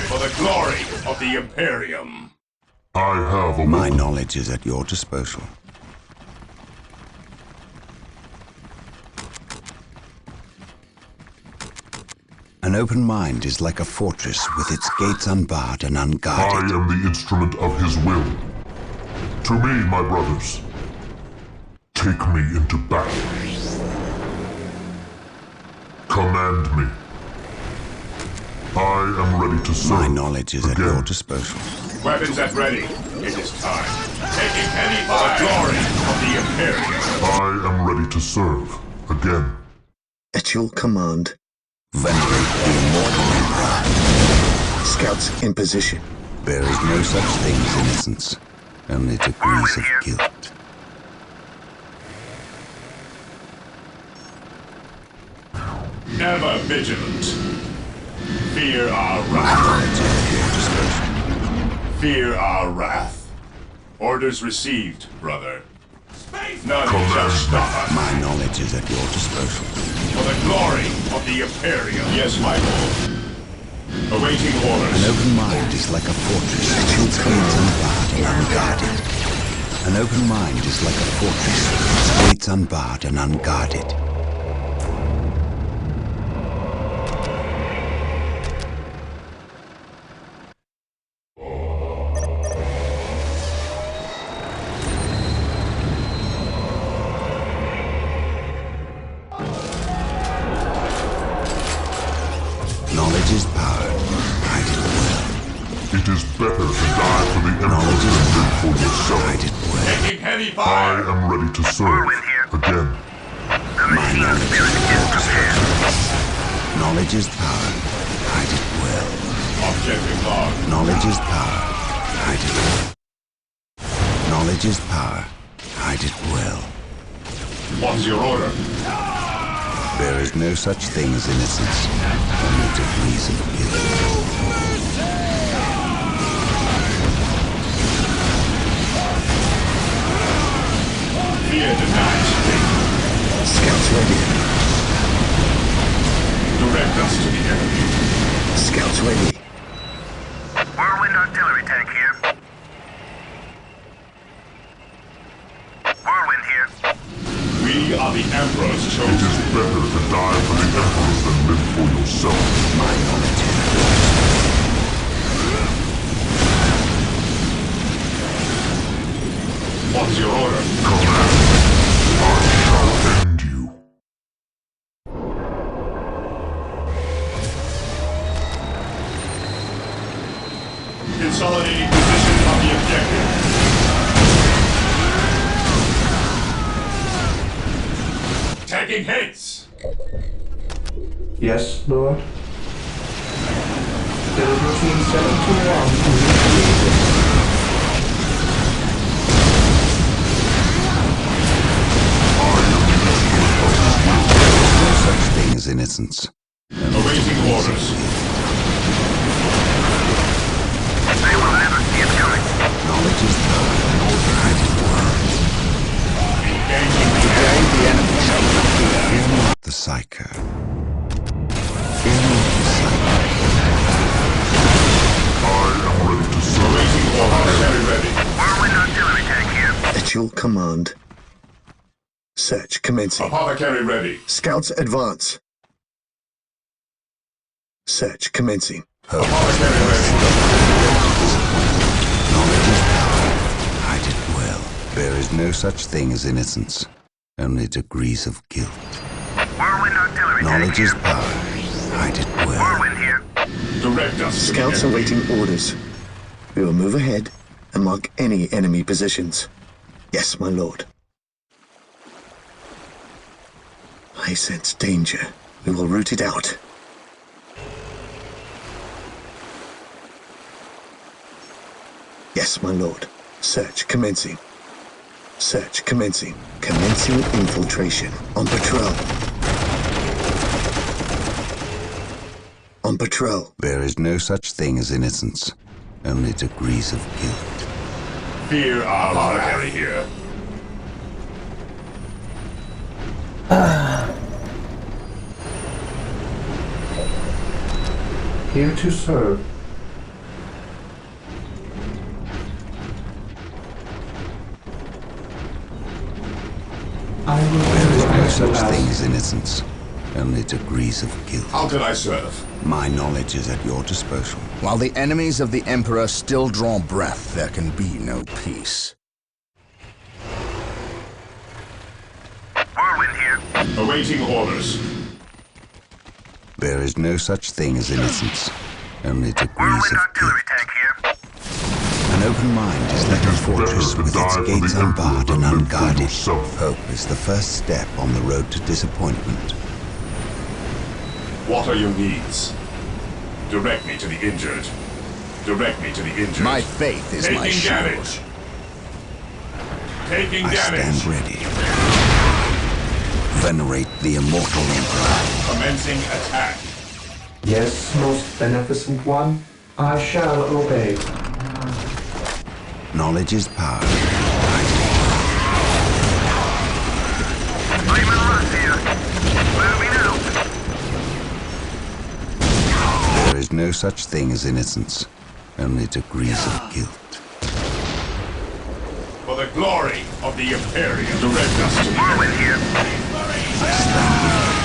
For the glory of the Imperium. I have a My knowledge is at your disposal. An open mind is like a fortress with its gates unbarred and unguarded. I am the instrument of his will. To me, my brothers, take me into battle. Command me. I am ready to serve. My knowledge is at your disposal. Weapons at ready. It is time. Taking heavy fire. For the glory of the Imperium. I am ready to serve again. At your command. Venerate the immortal Emperor. Scouts in position. There is no such thing as innocence, only degrees of guilt. Ever vigilant. Fear our My wrath. knowledge is at your disposal. Fear our wrath. Orders received, brother. None Command. shall stop us. My knowledge is at your disposal. For the glory of the Imperium. Yes, my lord. Awaiting An orders. open mind is like a fortress with its gates unbarred and unguarded. An open mind is like a fortress with its gates unbarred and unguarded. Knowledge is power. Hide it well. It is better to die for the Emperor Knowledge is than live for power. yourself. Hide it well. Taking heavy I fire. am ready to serve again. My knowledge is at your disposal. Knowledge is power. Hide it well. Objective log. Knowledge is power. Hide it well. Knowledge is power. Hide it well. What's your order? There is no such thing as innocence, only degrees of guilt. Fear denies. Scouts ready. Direct us to the enemy. Scouts ready. Whirlwind artillery tank here. We are the Emperor's It chosen. is better to die for the Emperor than live for yourself. My knowledge is What's your order? Command. I shall end you. Consolidating position on the objective. Taking hits. Yes, Lord. There is routine 721 initiated. no such thing as innocence. Awaiting orders. They will never see it coming. Knowledge is power. I did work. Engaging the Today, the enemy shall not fear. Fear not the psycho. Fear not the psycho. I am ready to serve. awaiting orders. Very ready. Whirlwind artillery tank here. At your command. Search commencing. Apothecary ready. Scouts advance. Search commencing. Apothecary ready. Knowledge is power. I did well. There is no such thing as innocence. Only degrees of guilt. Whirlwind artillery tank Knowledge is here. power. I did well. Whirlwind here. Direct us. to the Scouts enemy. awaiting orders. We will move ahead and mark any enemy positions. Yes, my lord. I sense danger. We will root it out. Yes, my lord. Search commencing. Search commencing. Commencing infiltration. On patrol. On patrol. There is no such thing as innocence. Only degrees of guilt. Fear our apothecary here. Here to serve. I will There is no do such as thing as innocence. Only degrees of guilt. How can I serve? My knowledge is at your disposal. While the enemies of the Emperor still draw breath, there can be no peace. Whirlwind here. Awaiting orders. There is no such thing as innocence. Only degrees Whirlwind of artillery guilt. tank here. An open mind is like a fortress with its gates unbarred and unguarded. Hope is the first step on the road to disappointment. What are your needs? Direct me to the injured. Direct me to the injured. My faith is my Taking shield. damage. Taking I damage. stand ready. Venerate the immortal Emperor. Commencing attack. Yes, most beneficent one. I shall obey. Knowledge is power. Raymond Russ here. Moving out. There is no such thing as innocence. Only degrees of guilt. For the glory of the Imperium. Direct us to the Whirlwind enemy. here. I stand ready.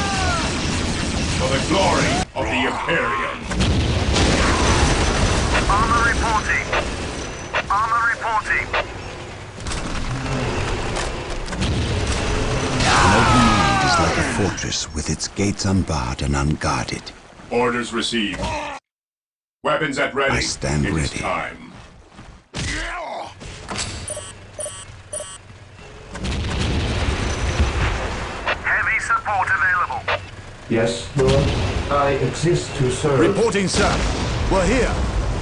For the glory of the Imperium. Armor reporting. Armor reporting. An open mind is like a fortress with its gates unbarred and unguarded. Orders received. Weapons at ready. I stand It is ready. time. Heavy support available. Yes, Lord. I exist to serve. Reporting, sir. We're here.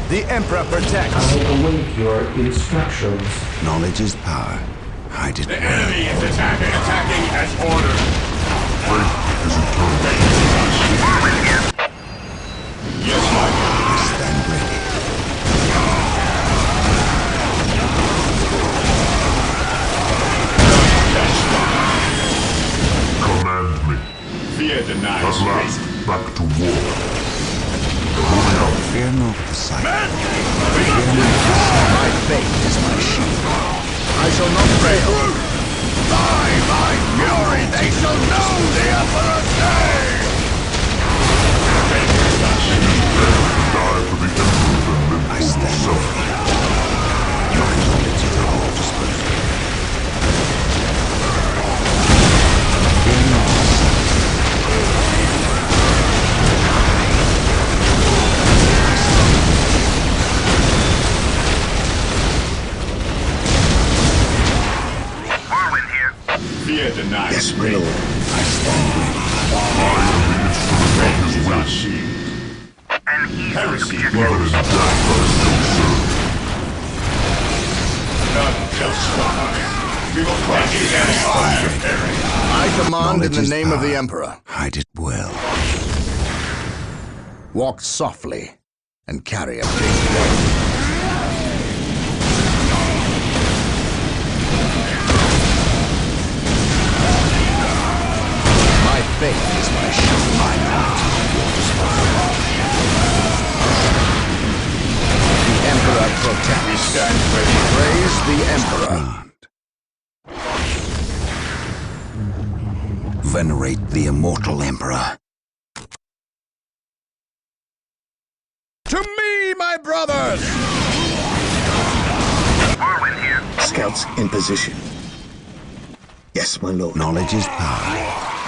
The Emperor protects. I await your instructions. Knowledge is power. I did The well. enemy is attacking. Attacking as ordered. Whirlwind here. Yes, my lord. I stand ready. Command me. Fear denies At last, faith. back to war. Moving out. Fear not the sight. My faith is my shield. I shall not fail. By my fury, Fear denies Yes, my lord. I stand ready. Rage is our shield. Heresy grows. None shall stop us. We will crush his empire. I command in the Knowledge is name of the power. Emperor. Hide it well. Walk softly and carry a big gun. My faith is my shield. My knowledge is yours forever. The Emperor protects. We stand ready. Praise the Emperor. Venerate the immortal Emperor. To me, my brothers! Scouts in position. Yes, my lord. Knowledge is power.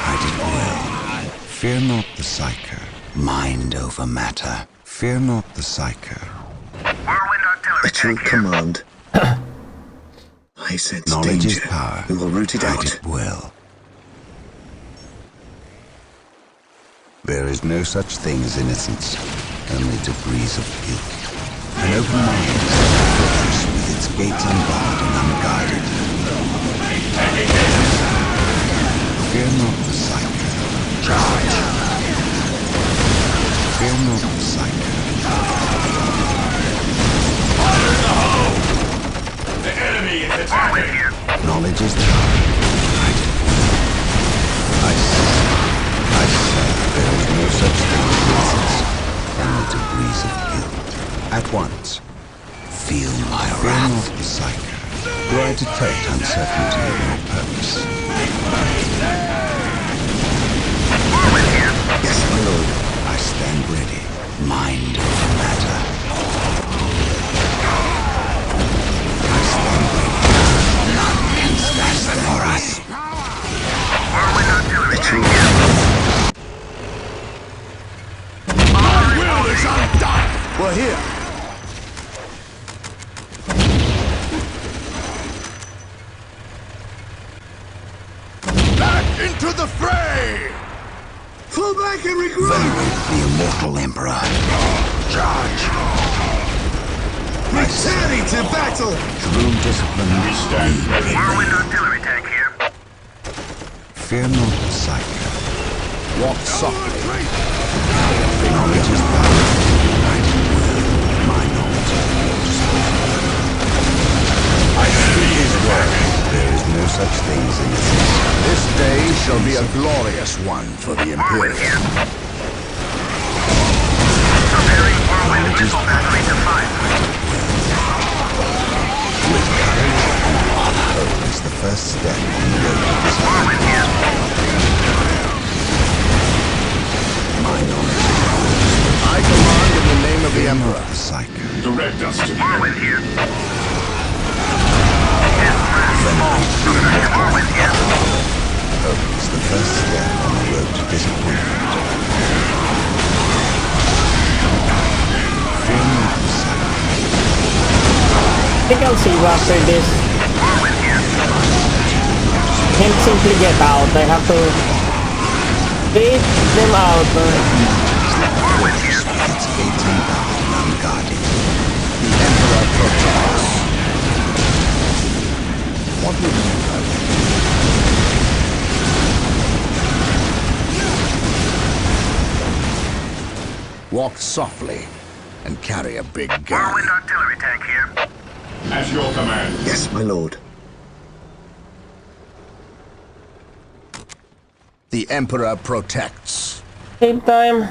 Hide it well. Fear not the Psyker. Mind over matter. Fear not the Psyker. At your command. I sense Knowledge danger. is power. We will root it Hide out. it well. There is no such thing as innocence, only degrees of guilt. An open mind is like a fortress with its gates unbarred and unguarded. Fear not the Psyker. Charge! Fear not the Psyker. Fire in the hole! The enemy is attacking! Knowledge is power. Hide it well. I say there is no such thing as innocence, only degrees of guilt. At once, feel my wrath. Fear not the Psyker. Do I detect uncertainty in your purpose? Yes, my lord. I stand ready. Mind over matter. I stand ready. None can stand before us. At your Will is undone! We're here. Back into the fray! Fall back and regroup! Venerate the immortal Emperor. Charge! Returning to battle! True discipline. We stand ready. artillery tank here. Fear not the Psyker. Walk softly. Knowledge is power. Hide it well. My knowledge is yours. I speak his word. There is no such thing as innocence. This day shall be a glorious one for the Imperium. Knowledge is power. With courage and honor is the first step on the road to discipline. My knowledge is yours. I command in the name of the Fear not Emperor. the Psyker. Direct us to the enemy. Hope is the first step on the road to disappointment. Fear not the Psyker. I think I'll save after this. Can't simply get out. I have to bait them out. Fortress with its gates unbarred and unguarded. The Emperor protects. What would you have? Walk softly and carry a big gun. artillery tank here. At your command. Yes, my lord. The Emperor protects. Same time.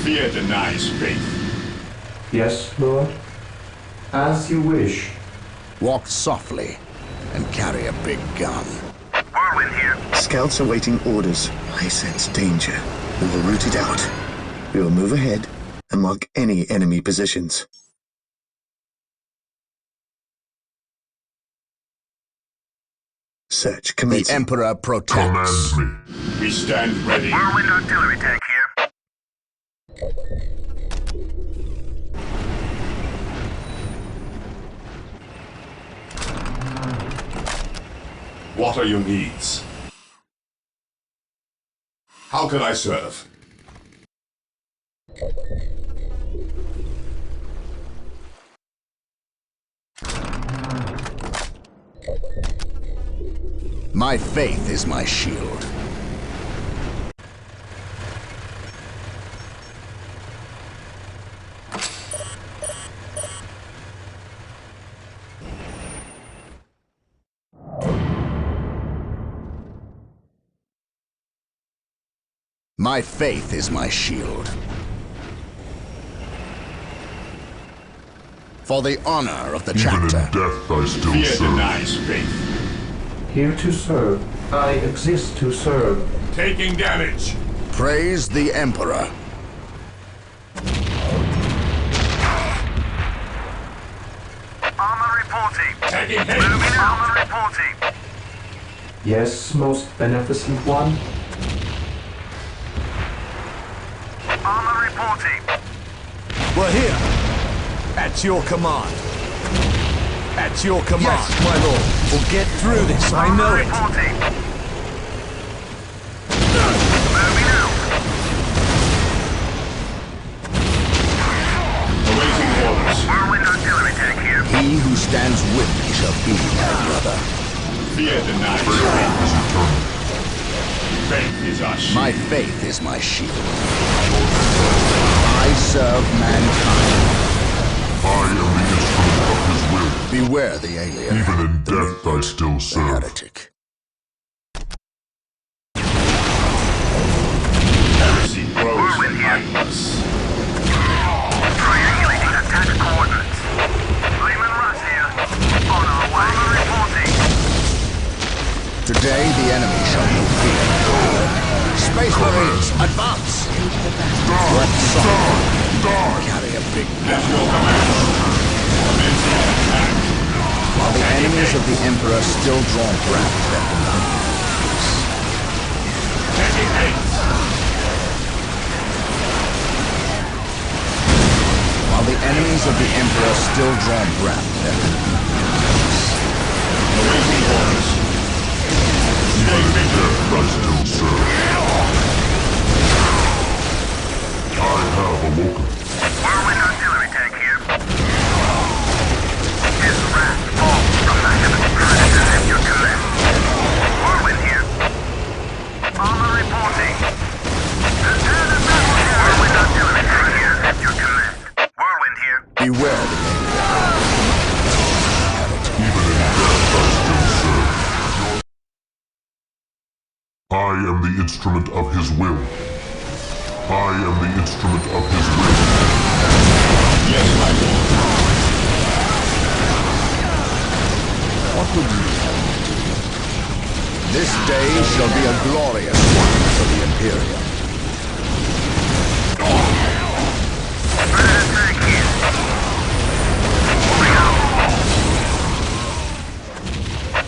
Fear denies faith. Yes, Lord? As you wish. Walk softly and carry a big gun. Scouts awaiting orders. I sense danger. We will root it out. We will move ahead and mark any enemy positions. Search commencing. The Emperor protects. Command me. We stand ready. artillery tank here. What are your needs? How can I serve? My faith is my shield. My faith is my shield. For the honor of the chapter. Even in death I still Fear serve. denies faith. Here to serve. I exist to serve. Taking damage. Praise the Emperor. Armor reporting. Taking hit. Moving armor reporting. Yes, most beneficent one. Armor reporting. We're here. At your command. At your command. Yes, my lord. We'll get through this, I know it. Reporting. Moving out. Awaiting orders. Whirlwind artillery tank here. He who stands with me shall be my brother. Fear denies Faith faith. is eternal. Faith is our shield. My faith is my shield. I serve mankind. I am the instrument of his will. Beware the alien. Even in death I still The serve. heretic. Heresy grows behind us. Triangulating attack coordinates. Lehman Russ here. On our way. Armor reporting. Today the enemy shall be feared. Space Marines, advance! Carry a big At your command. Commencing attack. while the enemies of the Emperor still draw breath their Taking hit. While the enemies of the Emperor still draw breath their Awaiting orders. Even in death I still serve. I have awoken. Whirlwind artillery tank here. His wrath falls from the heavens. Predator at your command. Whirlwind here. Armor reporting. Prepare the battle here. Whirlwind artillery tank here at your command. Whirlwind here. beware the Even in death I still serve. I am the instrument of his will. I am the instrument of his will. Yes, my lord. What would you have me do? This day shall be a glorious one for the Imperium. Predator tank here. Moving out.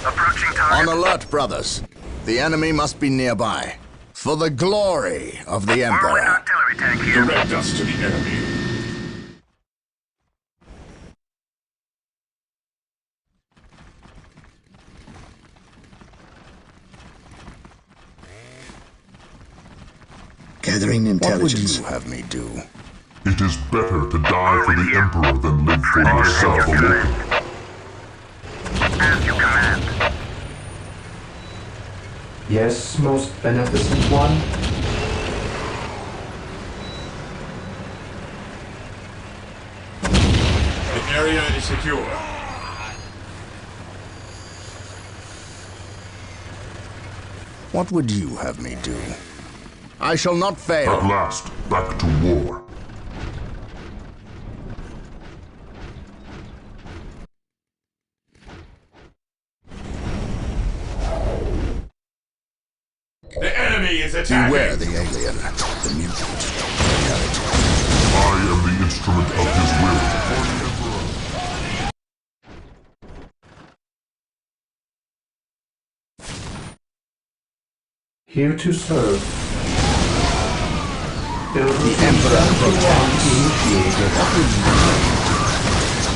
Approaching target. On alert, brothers. The enemy must be nearby. For the glory of the Whirlwind Emperor. artillery tank here. Direct us to the enemy. Gathering What would intelligence. you have me do? It is better to die for the Emperor than live for yourself awoken. As you command. Yes, most beneficent one. The area is secure. What would you have me do? I shall not fail. At last, back to war. The enemy is attacking. Beware the alien, the mutant, the heretic. I am the instrument of his will. Here to serve. The Emperor protects. Initiated. What would you do?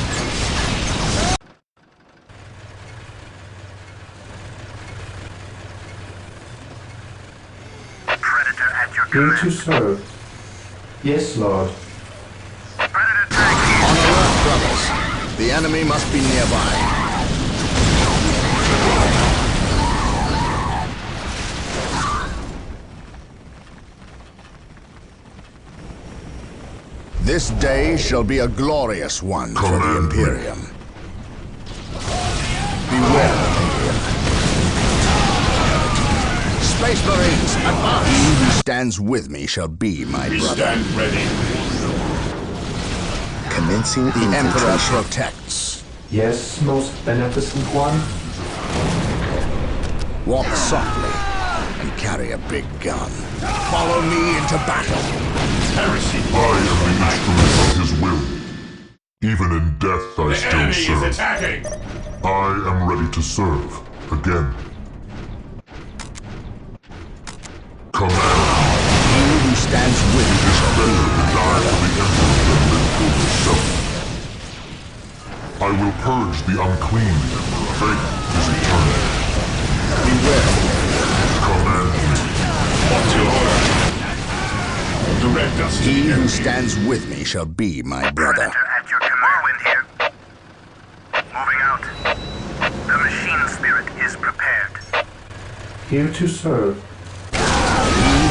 At your Here command. to serve. Yes, Lord. Predator tank here. On alert, brothers. The enemy must be nearby. This day shall be a glorious one for the Imperium. Beware of him. Space Marines, advance! He who stands with me shall be my We brother. stand ready. Commencing The Emperor infiltration. protects. Yes, most beneficent one. Walk softly and carry a big gun. Follow me into battle. Heresy. I am the instrument of his will. Even in death I The still enemy is serve. attacking. I am ready to serve. Again. Command. He who stands with me shall be Better to my die brother. for the Emperor than live for yourself. I will purge the unclean. Faith is eternal. Beware. Command me. What's your order? Direct us to He the who enemy. stands with me shall be my brother. Predator at your command. Whirlwind here. Moving out. The machine spirit is prepared. Here to serve. He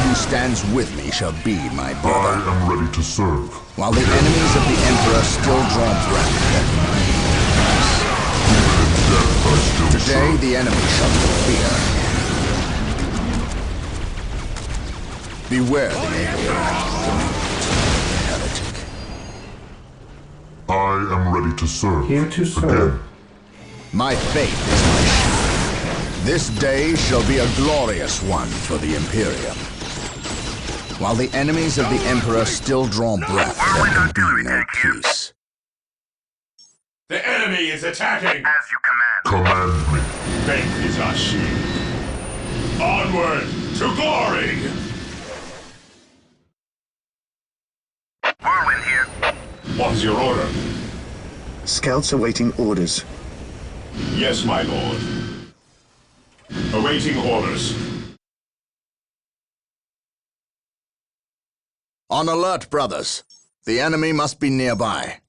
who stands with me shall be my I brother. am ready to serve. While the enemies of the Emperor still draw breath, Even in death I still today serve. the enemy shall know fear. Beware the heretic. I am ready to serve. Here to serve. Again. My faith is my shield. This day shall be a glorious one for the Imperium. While the enemies of the Emperor still draw breath, there can be no peace. The enemy is attacking. As you command. Command me. Faith is our shield. Onward to glory. Whirlwind here. What is your order? Scouts awaiting orders. Yes, my lord. Awaiting orders. On alert, brothers. The enemy must be nearby.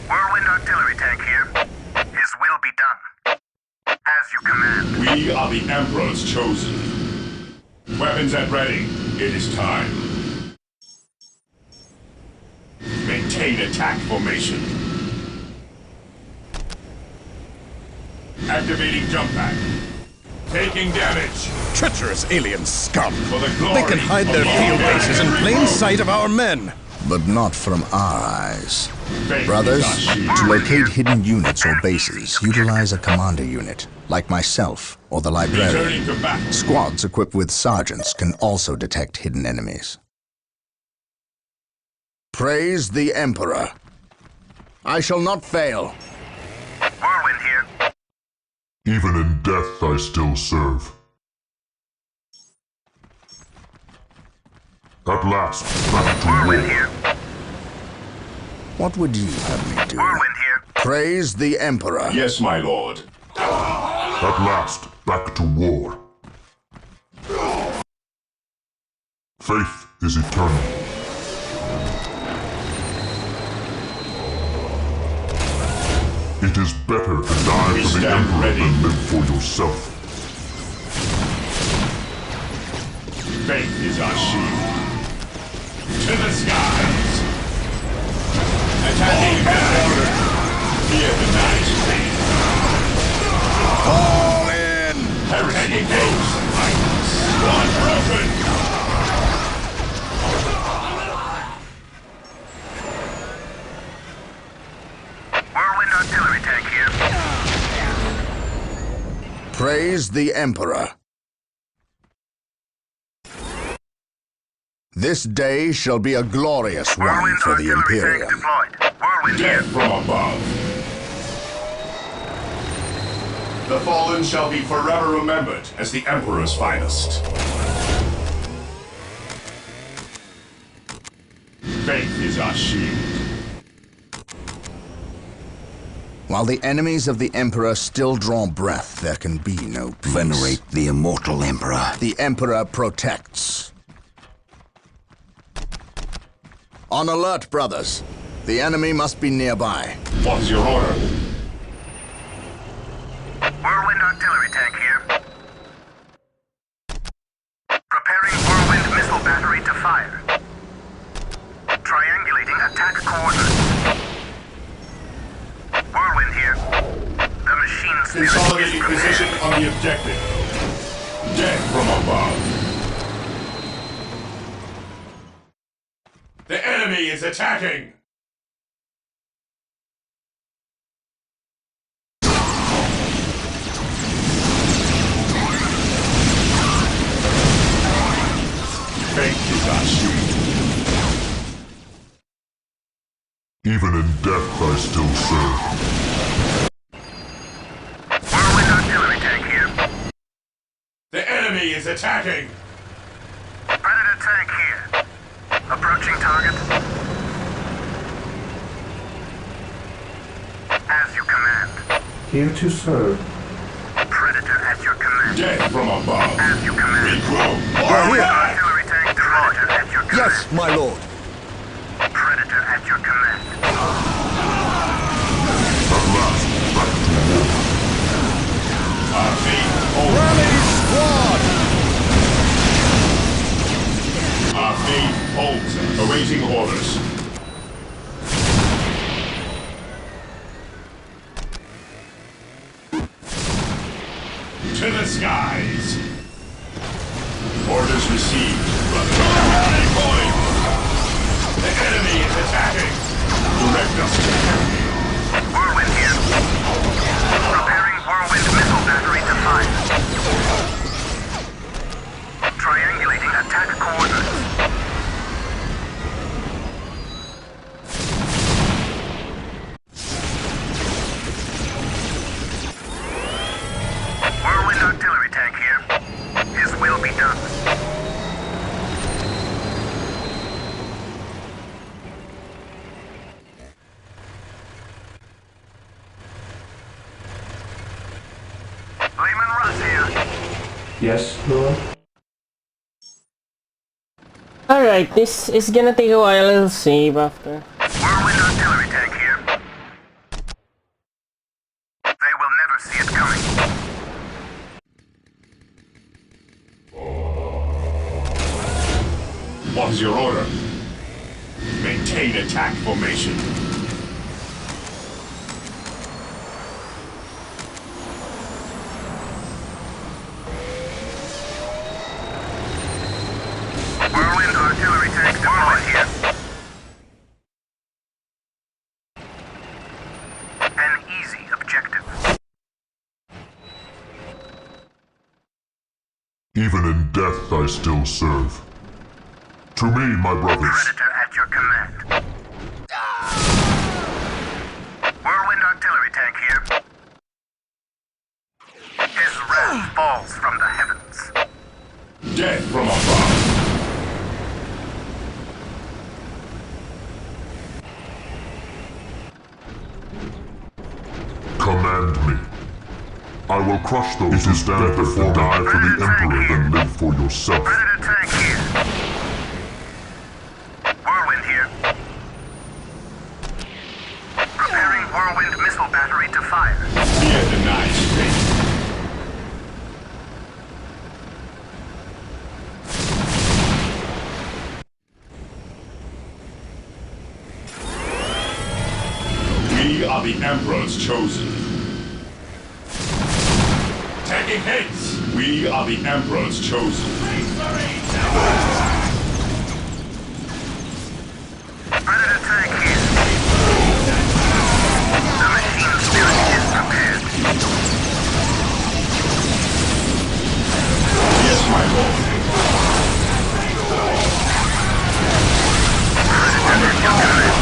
Whirlwind artillery tank here. His will be done. As you command. We are the Emperor's chosen. Weapons at ready. It is time. Maintain attack formation. Activating jump pack. Taking damage. Treacherous alien scum! For the glory They can hide their of field all bases in plain sight of our men! But not from our eyes. Faith Brothers, is our shield. to locate hidden units or bases, utilize a commander unit, like myself or the librarian. Returning to battle. Squads equipped with sergeants can also detect hidden enemies. Praise the Emperor. I shall not fail. Whirlwind here. Even in death I still serve. At last, back to Whirlwind war. here. What would you have me do? Whirlwind here. Praise the Emperor. Yes, my lord. At last, back to war. Faith is eternal. It is better to die We for the stand Emperor ready. than live for yourself. Faith is our shield. To the skies. Attacking order. Fear the night. All in! Heretic ghost. Squad broken. Whirlwind artillery tank here. Praise the Emperor. This day shall be a glorious one Whirlwind for the artillery tank Imperium. deployed. Whirlwind here. Death from above. The fallen shall be forever remembered as the Emperor's finest. Faith is our shield. While the enemies of the Emperor still draw breath, there can be no peace. Venerate the immortal Emperor. The Emperor protects. On alert, brothers. The enemy must be nearby. What is your order? Whirlwind artillery tank here. Preparing Whirlwind missile battery to fire. Triangulating attack coordinates. Whirlwind here. The machine spirit Consolidating is position prepared. on the objective. Death from above. The enemy is attacking! Fate is our shield. Even in death I still serve. Whirlwind artillery tank here. The enemy is attacking! Predator tank here. Approaching target. As you command. Here to serve. Predator at your command. Death from above. As you command. Regroup. Whirlwind Alright! artillery tank deployed. Predator at your command. Yes, my lord. Predator at your command. At last, back to war. Our fate holds. Rally squad! Our fate holds. Awaiting orders. To the skies. Orders received. Rally point! The enemy is attacking. Direct us to enemy. Whirlwind here. Preparing Whirlwind missile battery to fire. Triangulating attack coordinates. Whirlwind artillery tank here. His will be done. Lehman Russ here. Yes, Lord? Alright, this is gonna take a while, I'll save after. Whirlwind artillery tank here. They will never see it coming. What is your order? Maintain attack formation. Whirlwind artillery tank deployed here. An easy objective. Even in death I still serve. To me, my brothers. Predator at your command. Whirlwind artillery tank here. His wrath falls from the heavens. Death from above. Command me. I will crush those who stand before me. Die for the Emperor than live for yourself. Predator tank here. Whirlwind here. Preparing Whirlwind missile battery to fire. Fear denies fate. We are the Emperor's chosen. Taking hits! We are the Emperor's chosen. Predator tank here. The machine spirit is prepared. Yes, my lord. Predator at your command.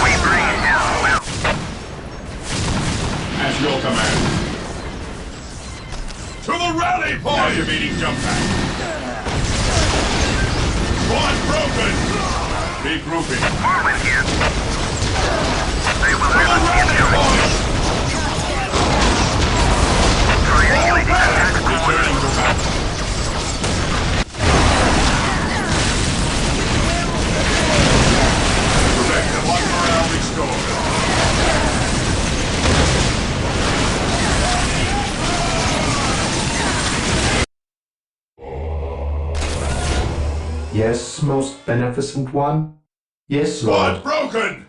We bring his will. At your command. To the rally point! Activating jump pack. Squad broken! Regrouping. Whirlwind here. They will never see it coming. Triangulating attack Returning to battle. Direct the one morale restored. Yes, most beneficent one? Yes, Squad Lord. broken!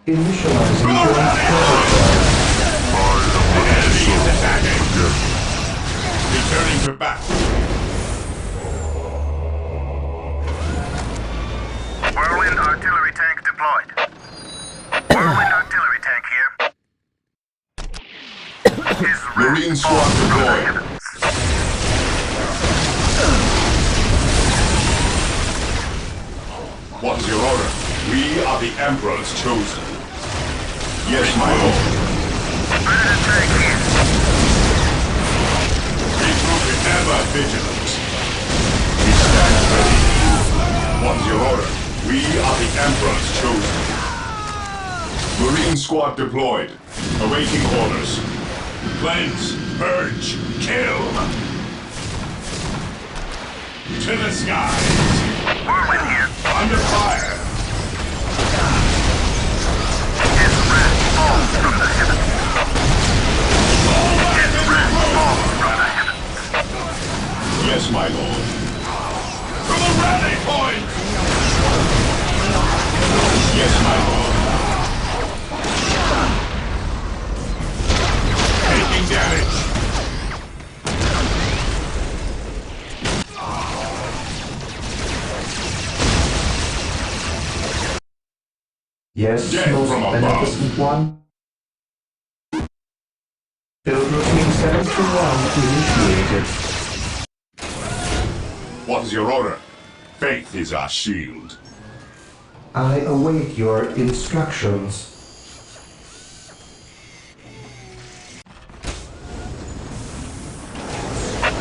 Initializing All joint right. protocol. The enemy is attacking! Returning to battle. Whirlwind artillery tank deployed. Whirlwind artillery tank here. His Marine wrath squad falls from the deployed. heavens. What's your order? We are the Emperor's chosen. Yes, my lord. Predator tank here. We will be ever vigilant. We stand ready. What's your order? We are the Emperor's chosen. Marine squad deployed. Awaiting orders. Cleanse, purge, kill. To the skies. Whirlwind here. Under fire. His wrath falls from the heavens. His wrath falls from the heavens. Yes, my lord. To the rally point! Yes, my lord. Taking damage. Yes, Death most from above. beneficent one? Build routine 721 initiated. What is your order? Faith is our shield. I await your instructions.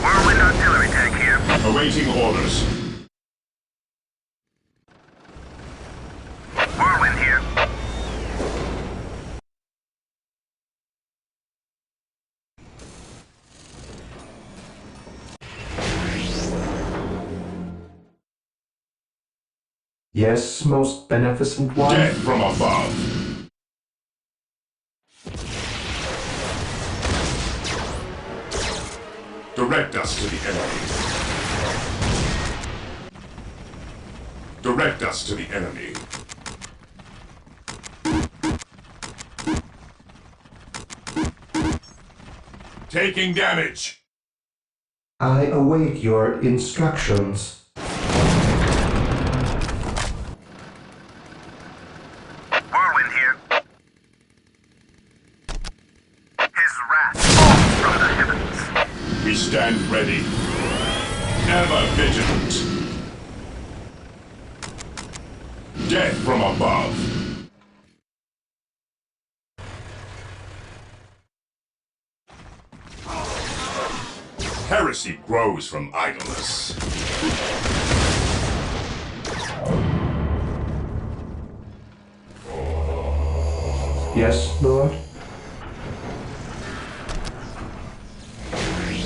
Whirlwind artillery tank here. Awaiting orders. Whirlwind here. Yes, most beneficent one? Death from above. Direct us to the enemy. Direct us to the enemy. Taking damage. I await your instructions. Whirlwind here. His wrath falls from the heavens. We stand ready. Ever vigilant. Death from above. Heresy grows from idleness. Yes, Lord?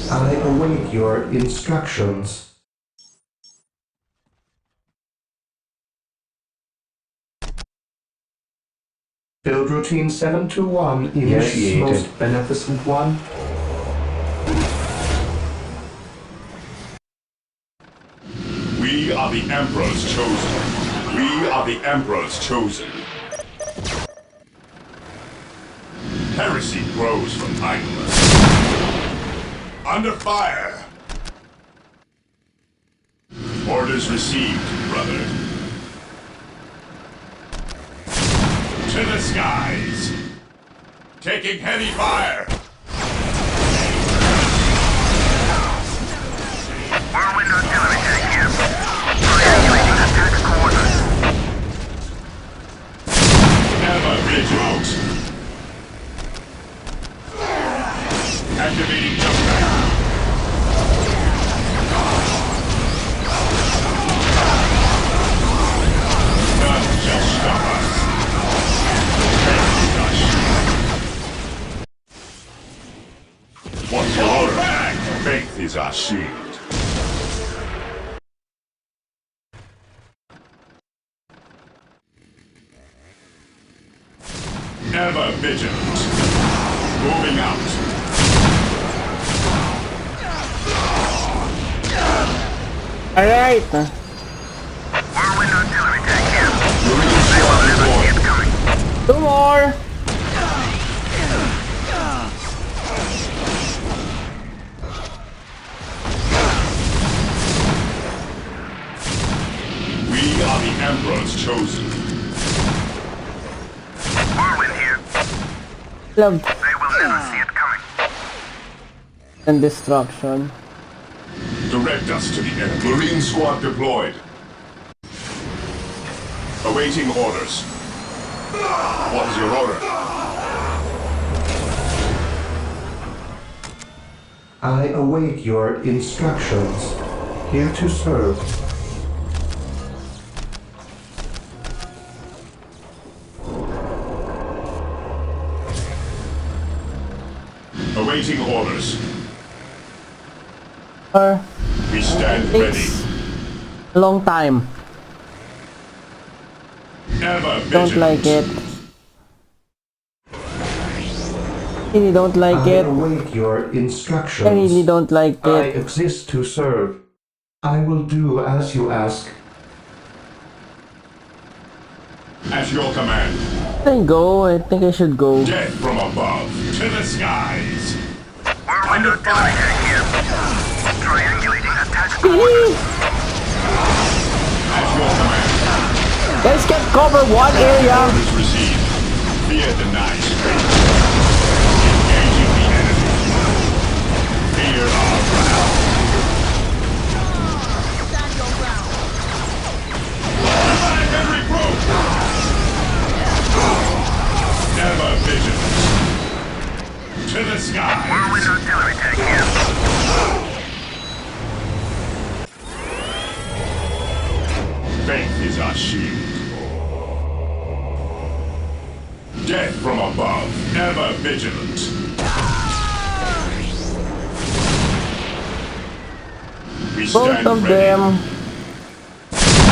I await your instructions. Build routine 721 initiated. Yes, most beneficent one? We are the Emperor's chosen. We are the Emperor's chosen. Heresy grows from idleness. Under fire! Orders received, brother. To the skies! Taking heavy fire! Whirlwind artillery tank here. Triangulating attack coordinates. Ever vigilant! Activating jump pack. None shall stop us. is our shield. Ever vigilant. Moving out. Alright. Whirlwind artillery tank here. Marine squad deployed. Coming. 2 more. We are the Emperor's chosen. Whirlwind here. Love They will never see it coming. and destruction. Direct us to the enemy. Marine squad deployed. Awaiting orders. What is your order? I await your instructions. Here to serve. Awaiting orders. We stand ready. Takes a long time. Ever Don't vigilant. like it. Really don't like I it. await your instructions. I really don't like I it. exist to serve. I will do as you ask. At your command. I go. I think I should go. Death from above. To the skies. Whirlwind artillery tank here. Triangulating attack. At your command. Guys can cover one area. Orders received. Fear denied. Engaging the enemy. Fear our wrath. Stand your ground. Revive every group. Ever vigilant. To the skies. Whirlwind artillery tank here. Faith is our shield. Death from above. Ever vigilant. We Both stand of ready. them.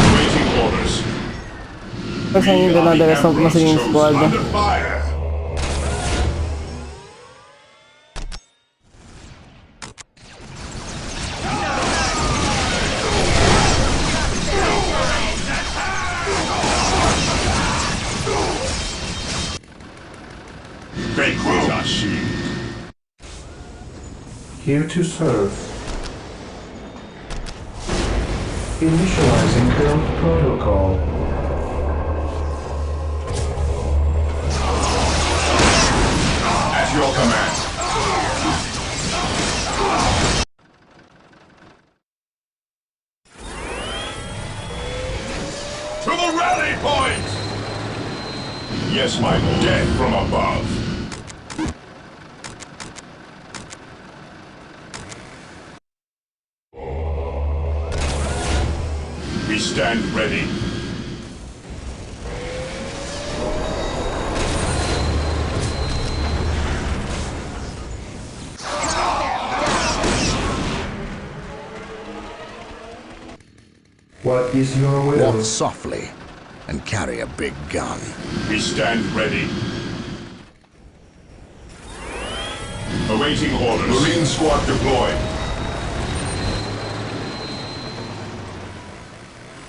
Awaiting orders. Kasi hindi na the rest of the singing squad. Under fire. Faith is our shield. Here to serve. Initializing build protocol. At your command. To the rally point! Yes, my lord. Death from above. We stand ready. What is your will? Walk softly and carry a big gun. We stand ready. Awaiting orders. Marine squad deployed.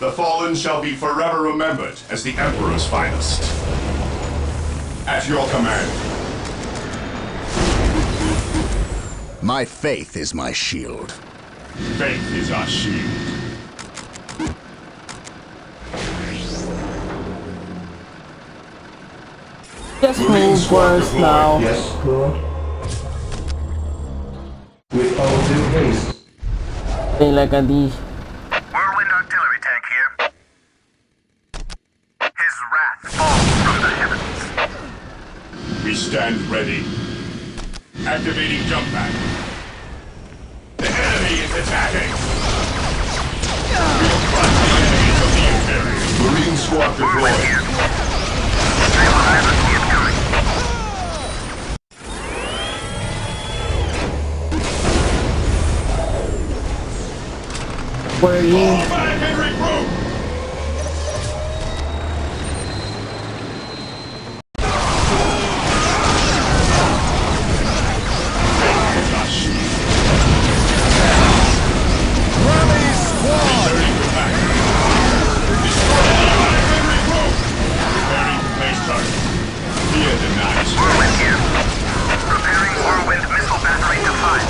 The fallen shall be forever remembered as the Emperor's finest. At your command. My faith is my shield. Faith is our shield. Just Marine move squad first deployed. now. Yes, Lord. With all due haste. Play like a D. Whirlwind artillery tank here. His wrath falls from the heavens. We stand ready. Activating jump pack. The enemy is attacking. We'll crush the enemies of the Imperium. Marine squad deployed. They will never see it coming. worrying. Back and regroup! Rally squad! Returning to back. Destroy the back and regroup! Preparing to place target. Fear denied. Whirlwind here. Preparing Whirlwind missile battery to fire.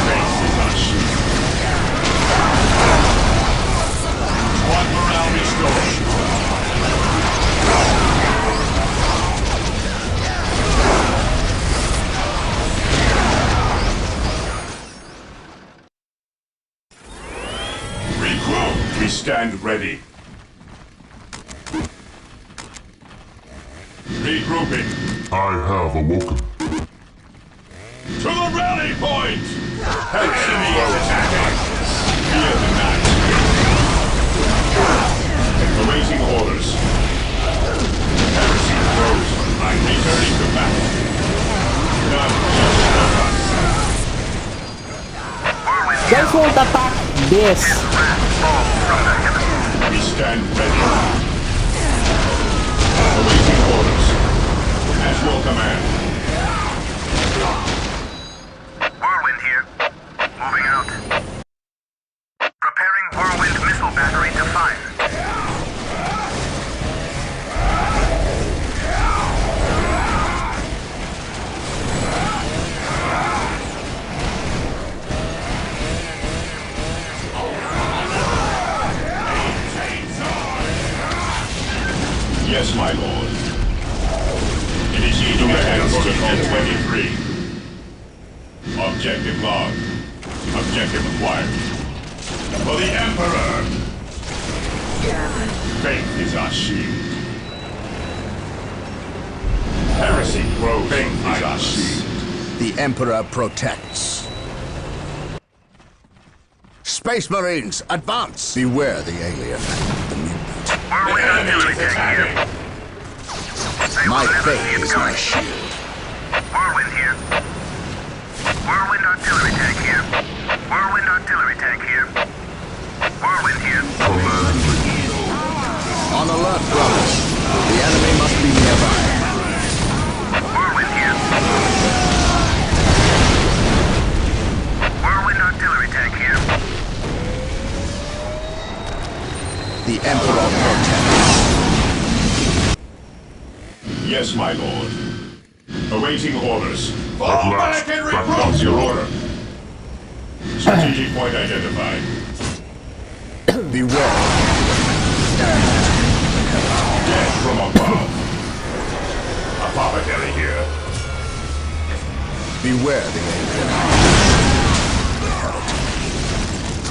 Base is on shield. Squad morale restored. Regroup! We stand ready. Regrouping. I have awoken. To the rally point! Enemy is attacking! Fear the night. Awaiting orders. Heresy grows from my returning to battle. None shall stop us. Guys won't attack this. We stand ready. Awaiting orders. As your command. Whirlwind here. Moving out. Preparing Whirlwind missile battery to fire. Yes, my lord. Initiating Direct Protocol 23. Objective log. Objective acquired. For the Emperor! Faith is our shield. Heresy grows. Faith is our shield. The Emperor protects. Space Marines, advance! Beware the alien, the mutant. Whirlwind artillery tank here. They My will never see faith it is my coming. shield. Whirlwind here. Whirlwind artillery tank here. Whirlwind artillery tank here. Whirlwind here. On alert, brothers. The enemy must be nearby. Whirlwind here. Whirlwind artillery tank here. The Emperor protects. Yes, my lord. Awaiting orders. Fall At back last, and that regroup! comes Your your order. Strategic point identified. Beware. Death from above. Apothecary here. Beware the alien. The heretic.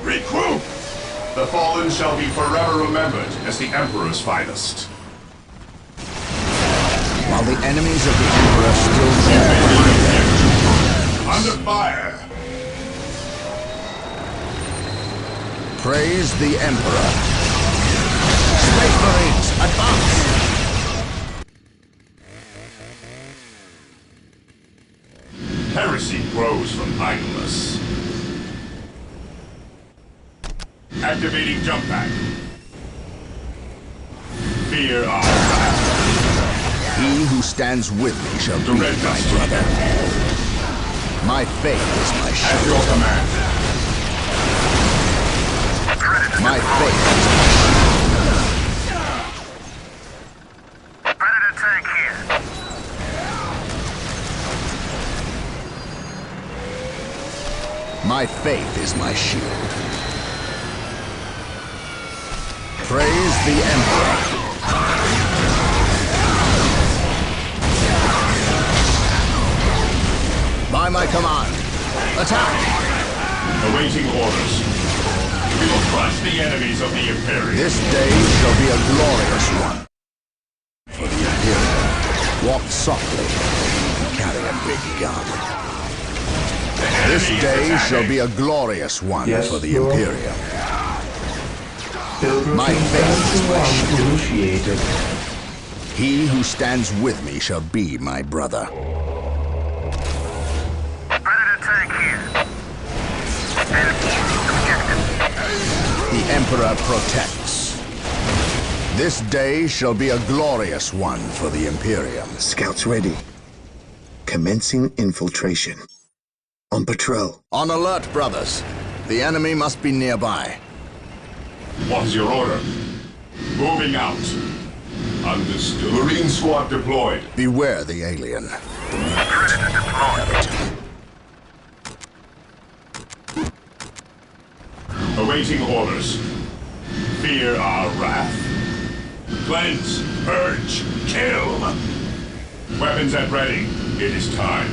Regroup! The fallen shall be forever remembered as the Emperor's finest. While the enemies of the Emperor still bear. Under fire! Praise the Emperor. Space Marines, advance! Heresy grows from idleness. Activating jump pack. Fear our wrath. He who stands with me shall be Direct my us to brother. the My faith is my At shield. your command. My faith is my Predator tank here. My faith is my shield. Praise the Emperor. By my command, attack! Awaiting orders. We will crush the enemies of the Imperium. This day shall be a glorious one. For the Imperium, walk softly and carry a big gun. This day shall be a glorious one Yes, for the Lord. Imperium. Pilgrimage My faith is my shield. initiated. He who stands with me shall be my brother. Predator tank here. The Emperor protects. This day shall be a glorious one for the Imperium. Scouts ready. Commencing infiltration. On patrol. On alert, brothers. The enemy must be nearby. What is your order? Moving out. Understood. Marine squad deployed. Beware the alien. Predator deployed. Awaiting orders. Fear our wrath. Cleanse, purge, kill. Weapons at ready. It is time.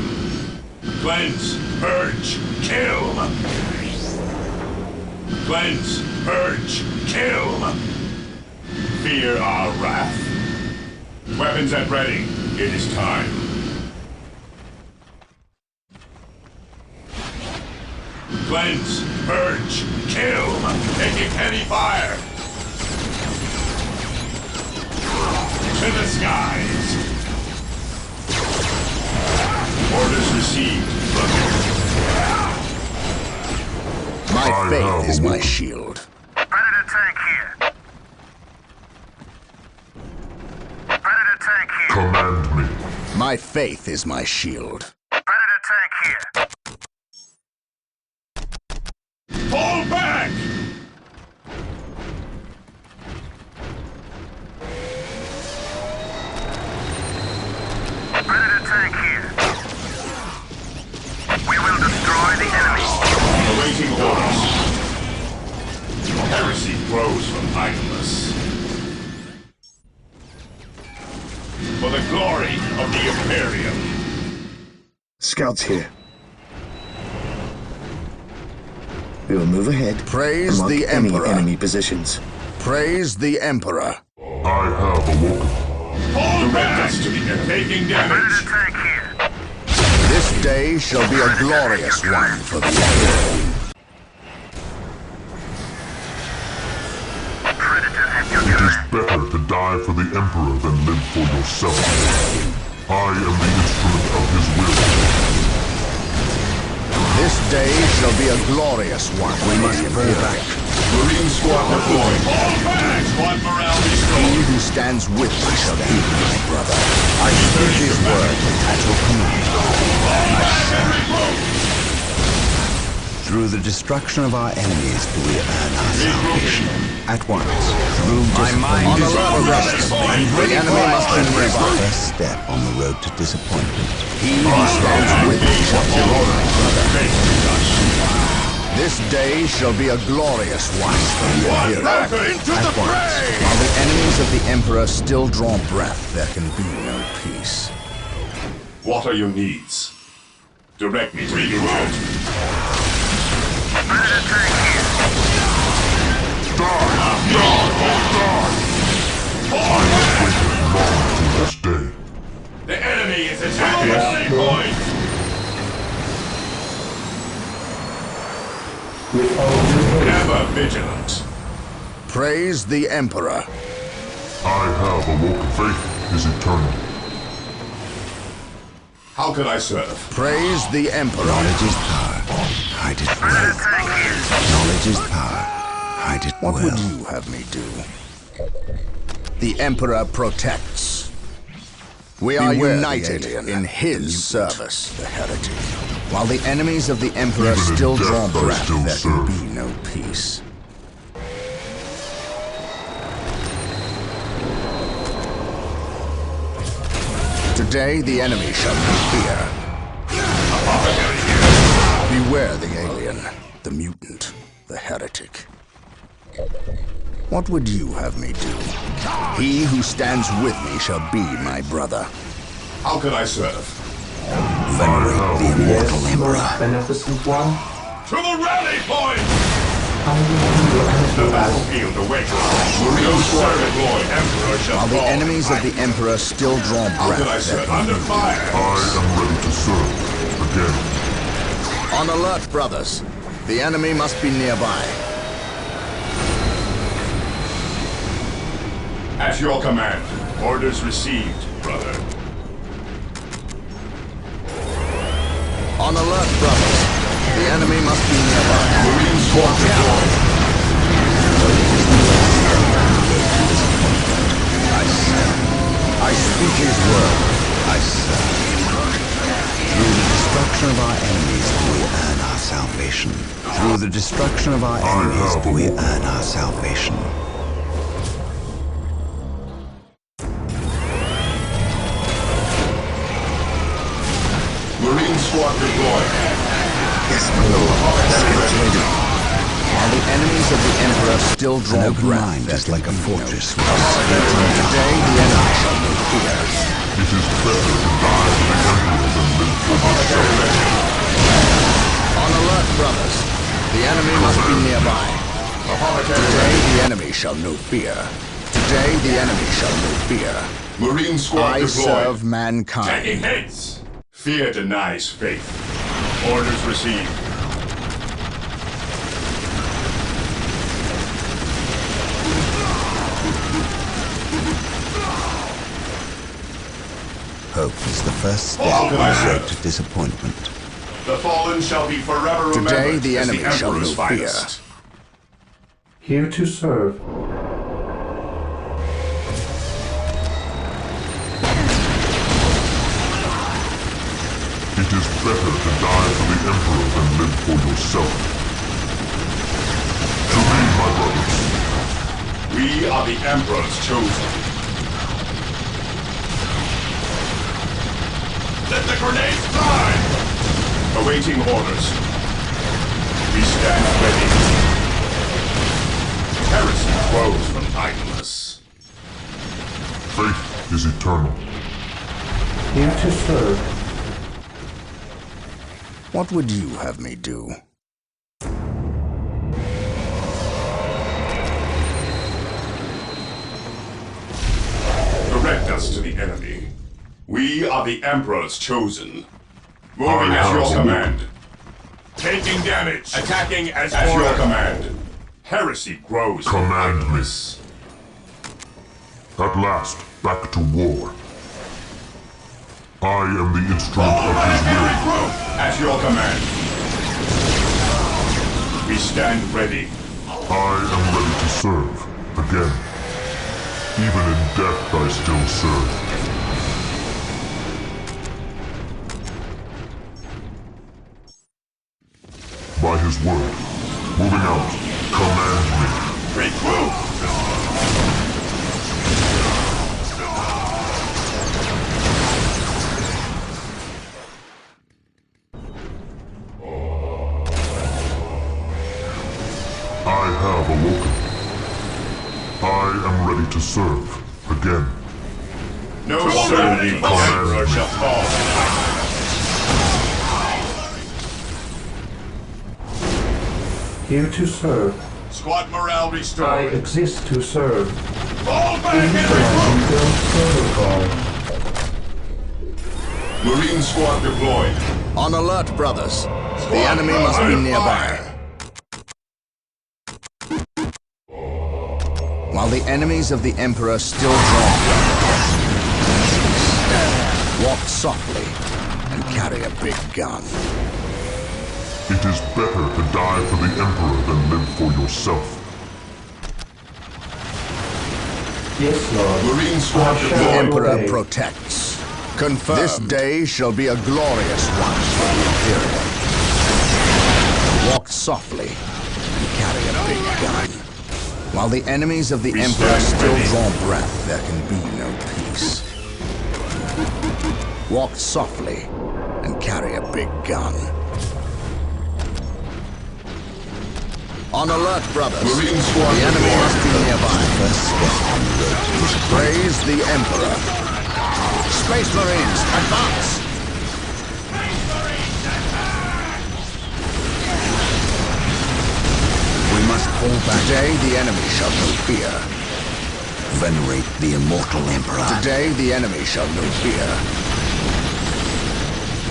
Cleanse, purge, kill. Cleanse, purge, kill. Fear our wrath. Weapons at ready. It is time. Cleanse, purge, kill. Taking heavy fire. To the skies. Orders received. My faith is my shield. Predator tank here. Predator tank here. Command me. My faith is my shield. Predator tank here. Fall back! Predator tank here. We will destroy the enemy. Awaiting orders. Heresy grows from idleness. For the glory of the Imperium. Scouts here. We will move ahead. Praise and mark the any Emperor. enemy positions. Praise the Emperor. I have awoken. Direct us to the taking damage. Predator tank here. This day shall be a glorious one for the Imperium. Predator at your It is command. better to die for the Emperor than live for yourself. I am the instrument of his will. This day shall be a glorious one. We must fall back. Marine squad deployed. Fall back! Squad morale He restored. who stands with me shall be my brother. I speak his word at your command. Through the destruction of our enemies do we earn our salvation. At once, through My mind is progressed. The enemy must be the nearby. first step on the road to disappointment. He who stands with me shall be my brother. This day shall be a glorious one for the Imperium. Into At the once, fray! while the enemies of the Emperor still draw breath, there can be no peace. What are your needs? Direct me to the injured. Predator tank here. This day. The enemy is attacking rally point! With all due haste, Ever vigilant. Praise the Emperor. I have awoken. Faith is eternal. How can I serve? Praise the Emperor. Knowledge is power. Hide it Predator well. tank here. Knowledge is power. Hide it What well. would you have me do? The Emperor protects. We are Beware the united alien, in the his mutant, service, the heretic. While the enemies of the Emperor Even in still death draw I breath, still there serve. can be no peace. Today the enemy shall not fear. Beware the alien, the mutant, the heretic. What would you have me do? He who stands with me shall be my brother. How can I serve? Venerate the immortal yes, Emperor. most beneficent one. To the rally point! I will heal and The battle. battlefield awaits. Marine squad deployed. Emperor shall While the fall. enemies of the Emperor still draw How can I breath, there serve? can Under be fire! I am ready to serve. Again. On alert, brothers. The enemy must be nearby. At your command. Orders received, brother. On alert, brothers. The enemy must be nearby. Marine squad deployed. I speak his word. I serve. Through the destruction of our enemies, we earn our salvation. Through the destruction of our enemies, we earn our salvation. Marine squad deployed. Yes, my lord. Scheduled. While the enemies of the Emperor still draw An open breath, mind there is can like a be no fortress. peace. Today, the enemy shall know fear. It is better to die for the Emperor than live for myself. On alert, brothers. The enemy must be nearby. Today, the enemy shall know fear. Today, the enemy shall know fear. Marine squad I deployed. serve mankind. Taking hits. Fear denies faith. Orders received. Hope is the first step All on the measures. road to disappointment. The fallen shall be forever remembered. Today, the as enemy the shall Emperor's know fear. finest. Here to serve. It is better to die for the Emperor than live for yourself. To me, my brothers. We are the Emperor's chosen. Let the grenades fly! Awaiting orders. We stand ready. Heresy grows from idleness. Faith is eternal. Here to serve. What would you have me do? Direct us to the enemy. We are the Emperor's chosen. Moving at your command. Taking damage. Attacking as your command. Heresy grows from Command me. idleness. At last, back to war. I am the instrument of his will. At your command. We stand ready. I am ready to serve, again. Even in death I still serve. By his word, moving out, command me. Regroup! I have awoken. I am ready to serve, again. No certainty the Emperor shall fall. Here to serve. Squad morale I restored. exist to serve. Fall back and regroup! Protocol. Marine squad deployed. On alert, brothers. The enemy must be nearby. While the enemies of the Emperor still draw breath, walk softly and carry a big gun. It is better to die for the Emperor than live for yourself. Yes, Lord. Marine squad I shall The deployed. Emperor obey. protects. Confirmed. This day shall be a glorious one for the Imperium. Walk softly and carry a big gun. While the enemies of the We Emperor stand still ready. draw breath, there can be no peace. Walk softly and carry a big gun. On alert, brothers. Marine squad The enemy deployed. must be nearby. First step on the road to disappointment. Praise the Emperor. Space Marines, advance! We must fall back. Today the enemy shall know fear. Venerate the immortal Emperor. Today the enemy shall know fear.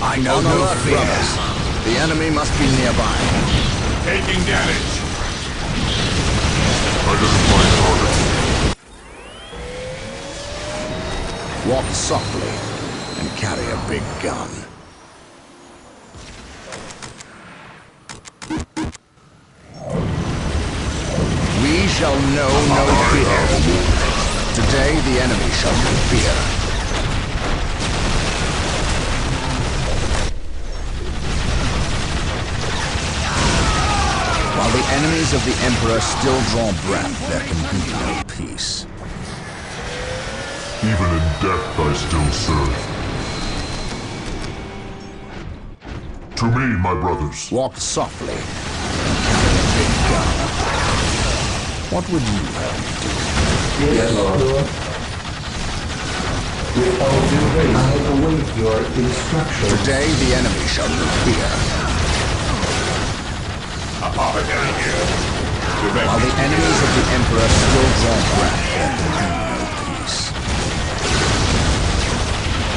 I know On no alert, fear. brothers. The enemy must be nearby. Taking damage. Identify target. Walk softly and carry a big gun. We shall know no fear. Today the enemy shall know fear. While the enemies of the Emperor still draw breath, there can be no peace. Even in death I still serve. To me, my brothers. Walk softly and carry a big gun. What would you have me do? Yes, Lord. With all due grace, I await your instructions. Today the enemy shall know fear. Apothecary here. While the enemies of the Emperor still draw breath, there can be no peace.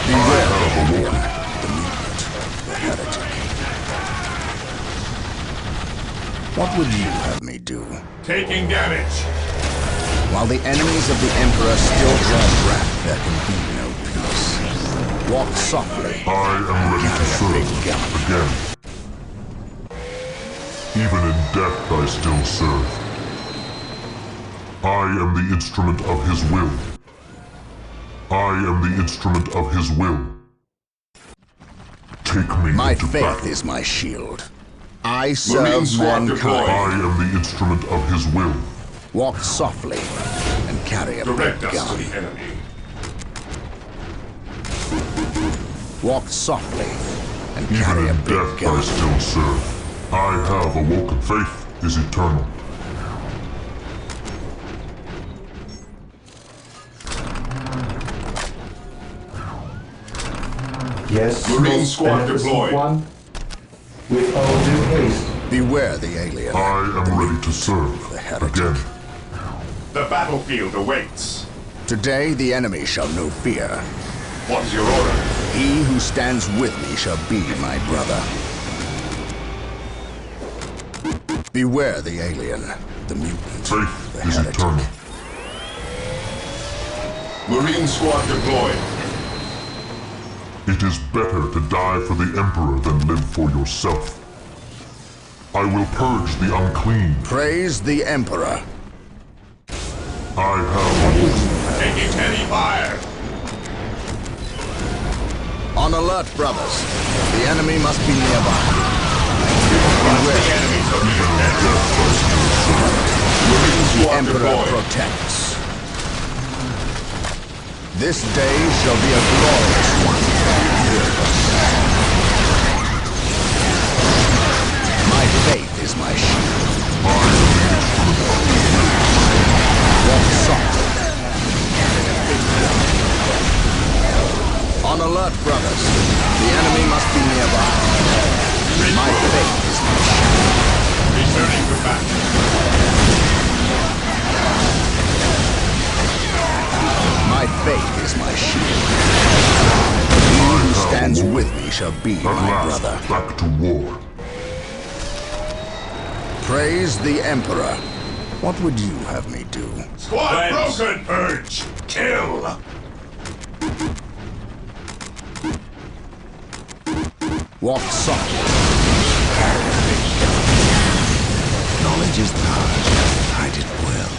Beware the alien, the mutant, the heretic. What would you have me do? Taking damage. While the enemies of the Emperor still draw breath, there can be no peace. Walk softly. I am ready to serve again. Even in death I still serve. I am the instrument of his will. I am the instrument of his will. Take me My into faith battle. is my shield. I serve mankind. I am the instrument of his will. Walk softly and carry a Direct big us to gun. the enemy. Walk softly and Even carry a in big death I gun. still serve. I have awoken. Faith is eternal. Yes, Marine most squad beneficent deployed. one. With all due haste. Beware the alien. I am ready to serve the heretic. again. The battlefield awaits. Today the enemy shall know fear. What is your order? He who stands with me shall be my brother. Beware the alien, the mutant, Faith the is heretic. eternal. Marine squad deployed. It is better to die for the Emperor than live for yourself. I will purge the unclean. Praise the Emperor. I have Taking heavy fire. On alert, brothers. The enemy must be nearby. The enemies of the Marine The squad Emperor deployed. protects. This day shall be a glorious one. My faith is my shield. Walk softly. On alert, brothers. The enemy must be nearby. My faith is my shield. Returning to battle. My faith is my shield. He who stands with me shall be at my last brother. back to war. Praise the Emperor. What would you have me do? Squad broken. Purge. Kill. Walk softly. Knowledge is power. I did will.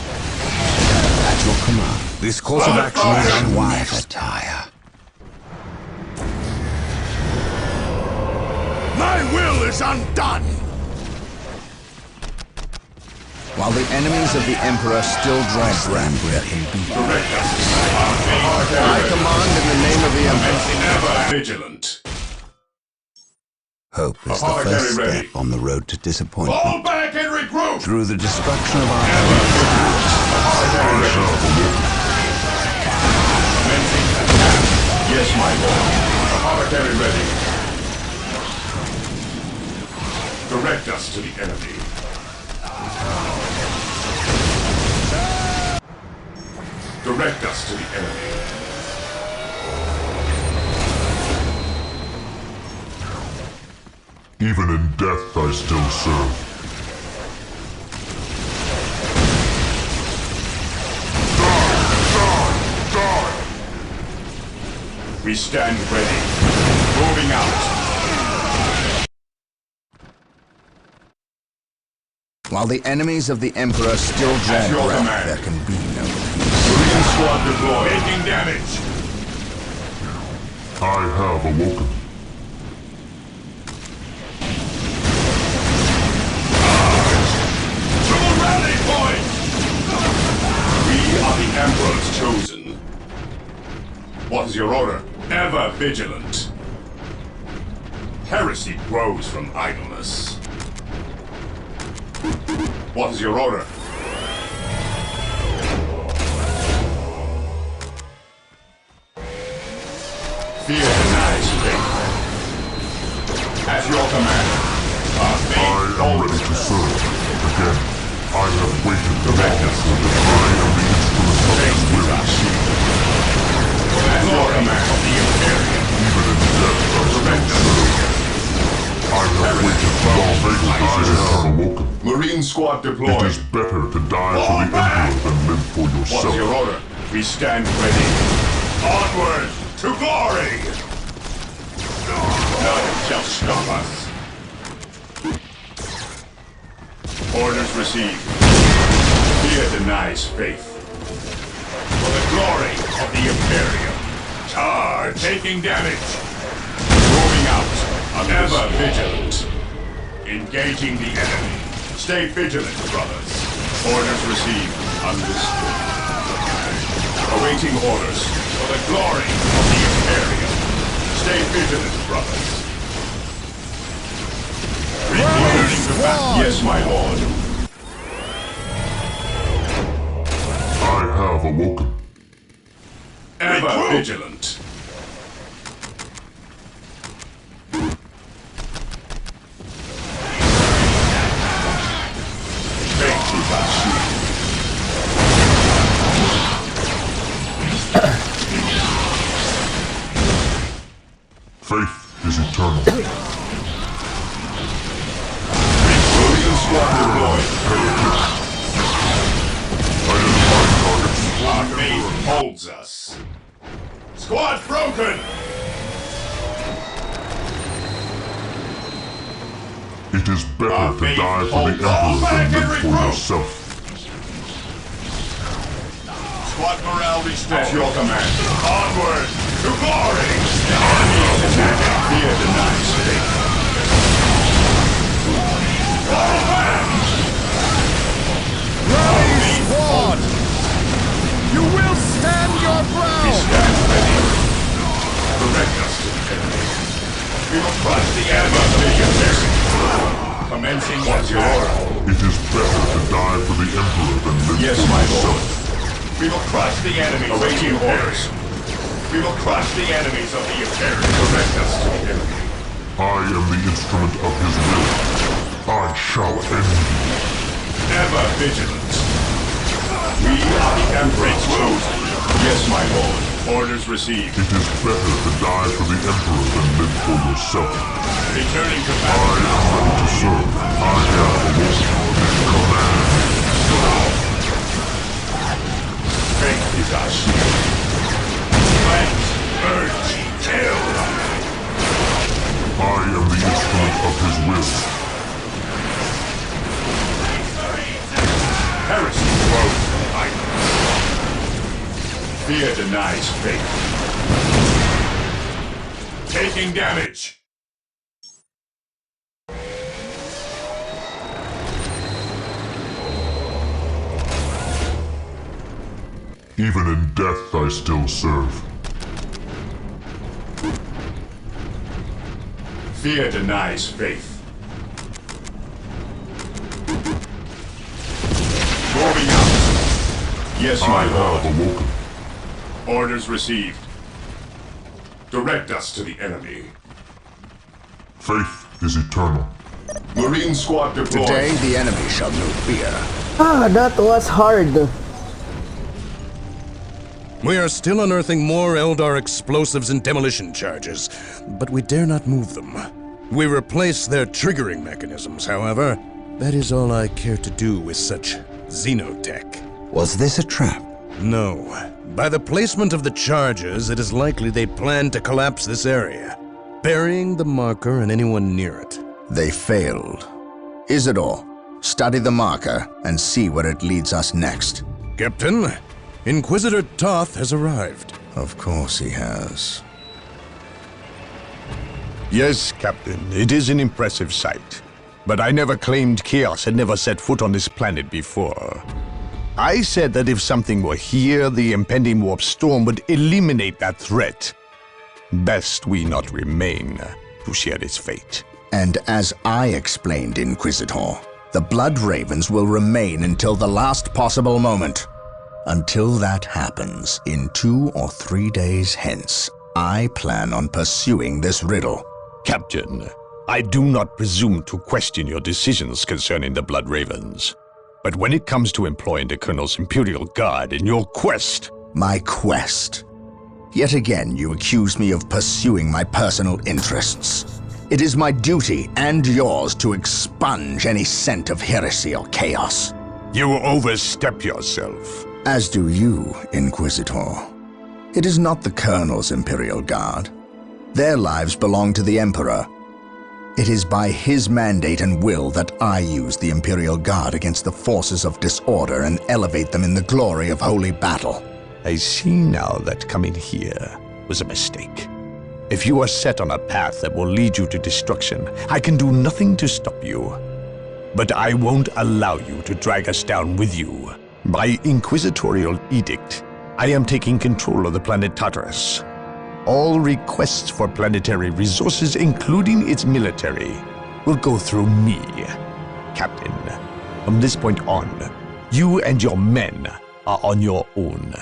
At your command. This course of action is Never unwise. tire. My will is undone! While the enemies of the Emperor still draw breath, there can be. Direct us. I command in the name of the Emperor. Ever vigilant. Hope is the Apothecary first step ready. on the road to disappointment. Fall back and regroup. Through the destruction of our Yes, my lord. Apothecary ready. Direct us to the enemy. Direct us to the enemy. Even in death I still serve. Die! Die! Die! We stand ready. Moving out. While the enemies of the Emperor still draw At your breath, command. there can be no peace. Marine squad deployed. Taking damage. I have awoken. To the rally point! We are the Emperor's chosen. What is your order? Ever vigilant. Heresy grows from idleness. What is your order? Fear denies faith. At your command, our faith I am ready to serve. Again, I have waited Direct long us. for the I am the instrument of faith his is will. our shield. At your command, of the Imperium. Even in death I still Direct us. serve. I have waited long. I have awoken. Marine squad It deployed. is better to die for the Emperor than live for What is your yourself. order? We stand ready. Onward to glory! None shall stop us. Orders received. Fear denies faith. For the glory of the Imperium. Charge! Taking damage. Moving out. Ever vigilant. Engaging the enemy. Stay vigilant, brothers. Orders received. Understood. Awaiting orders for the glory of the Imperium. Stay vigilant, brothers. Returning to battle. Yes, my lord. I have awoken. Ever vigilant. Faith is our shield. Faith is eternal. Marine squad deployed. Identify targets. Our faith holds us. Squad broken! It is better Our to faith die for the holds Emperor us. than live for Recruit. yourself. Squad morale restored. At your command. Onward to glory! The enemy is attacking. Fear denies faith. Fall back! Rally squad! You will stand your We ground! stand ready. Direct us to the enemy. We will crush the enemy of the Imperium. Commencing what's your order? It is better to die for the Emperor than live Yes, for my yourself. lord. We will crush the enemy. Awaiting orders. We will crush the enemies of the Imperium. Direct us to the enemy. I am the instrument of his will. I shall end you. Ever vigilant. We are the Emperor's chosen. Yes, my lord. Orders received. It is better to die for the Emperor than live for yourself. Returning to I battle. am ready to serve. I have awoken. Command. Faith is our shield. Plant, urge, kill. I am the instrument of his will. Heresy grows from idleness. Fear denies faith. Taking damage. Even in death I still serve. Fear denies faith. Moving out. Yes, I my have lord. awoken. Orders received. Direct us to the enemy. Faith is eternal. Marine squad deployed. Today, the enemy shall know fear. Ah, that was hard. We are still unearthing more Eldar explosives and demolition charges, but we dare not move them. We replace their triggering mechanisms, however. That is all I care to do with such xenotech. Was this a trap? No. By the placement of the charges, it is likely they plan to collapse this area, burying the marker and anyone near it. They failed. Isidore, study the marker and see where it leads us next. Captain, Inquisitor Toth has arrived. Of course he has. Yes, Captain, it is an impressive sight. But I never claimed Chaos had never set foot on this planet before. I said that if something were here, the impending warp storm would eliminate that threat. Best we not remain to share its fate. And as I explained, Inquisitor, the Blood Ravens will remain until the last possible moment. Until that happens, in 2 or 3 days hence, I plan on pursuing this riddle. Captain, I do not presume to question your decisions concerning the Blood Ravens. But when it comes to employing the Colonel's Imperial Guard in your quest... My quest? Yet again you accuse me of pursuing my personal interests. It is my duty and yours to expunge any scent of heresy or chaos. You overstep yourself. As do you, Inquisitor. It is not the Colonel's Imperial Guard. Their lives belong to the Emperor. It is by his mandate and will that I use the Imperial Guard against the forces of disorder and elevate them in the glory of holy battle. I see now that coming here was a mistake. If you are set on a path that will lead you to destruction, I can do nothing to stop you. But I won't allow you to drag us down with you. By inquisitorial edict, I am taking control of the planet Tartarus. All requests for planetary resources, including its military, will go through me, Captain. From this point on, you and your men are on your own.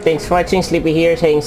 Thanks for watching. Sleepy here saying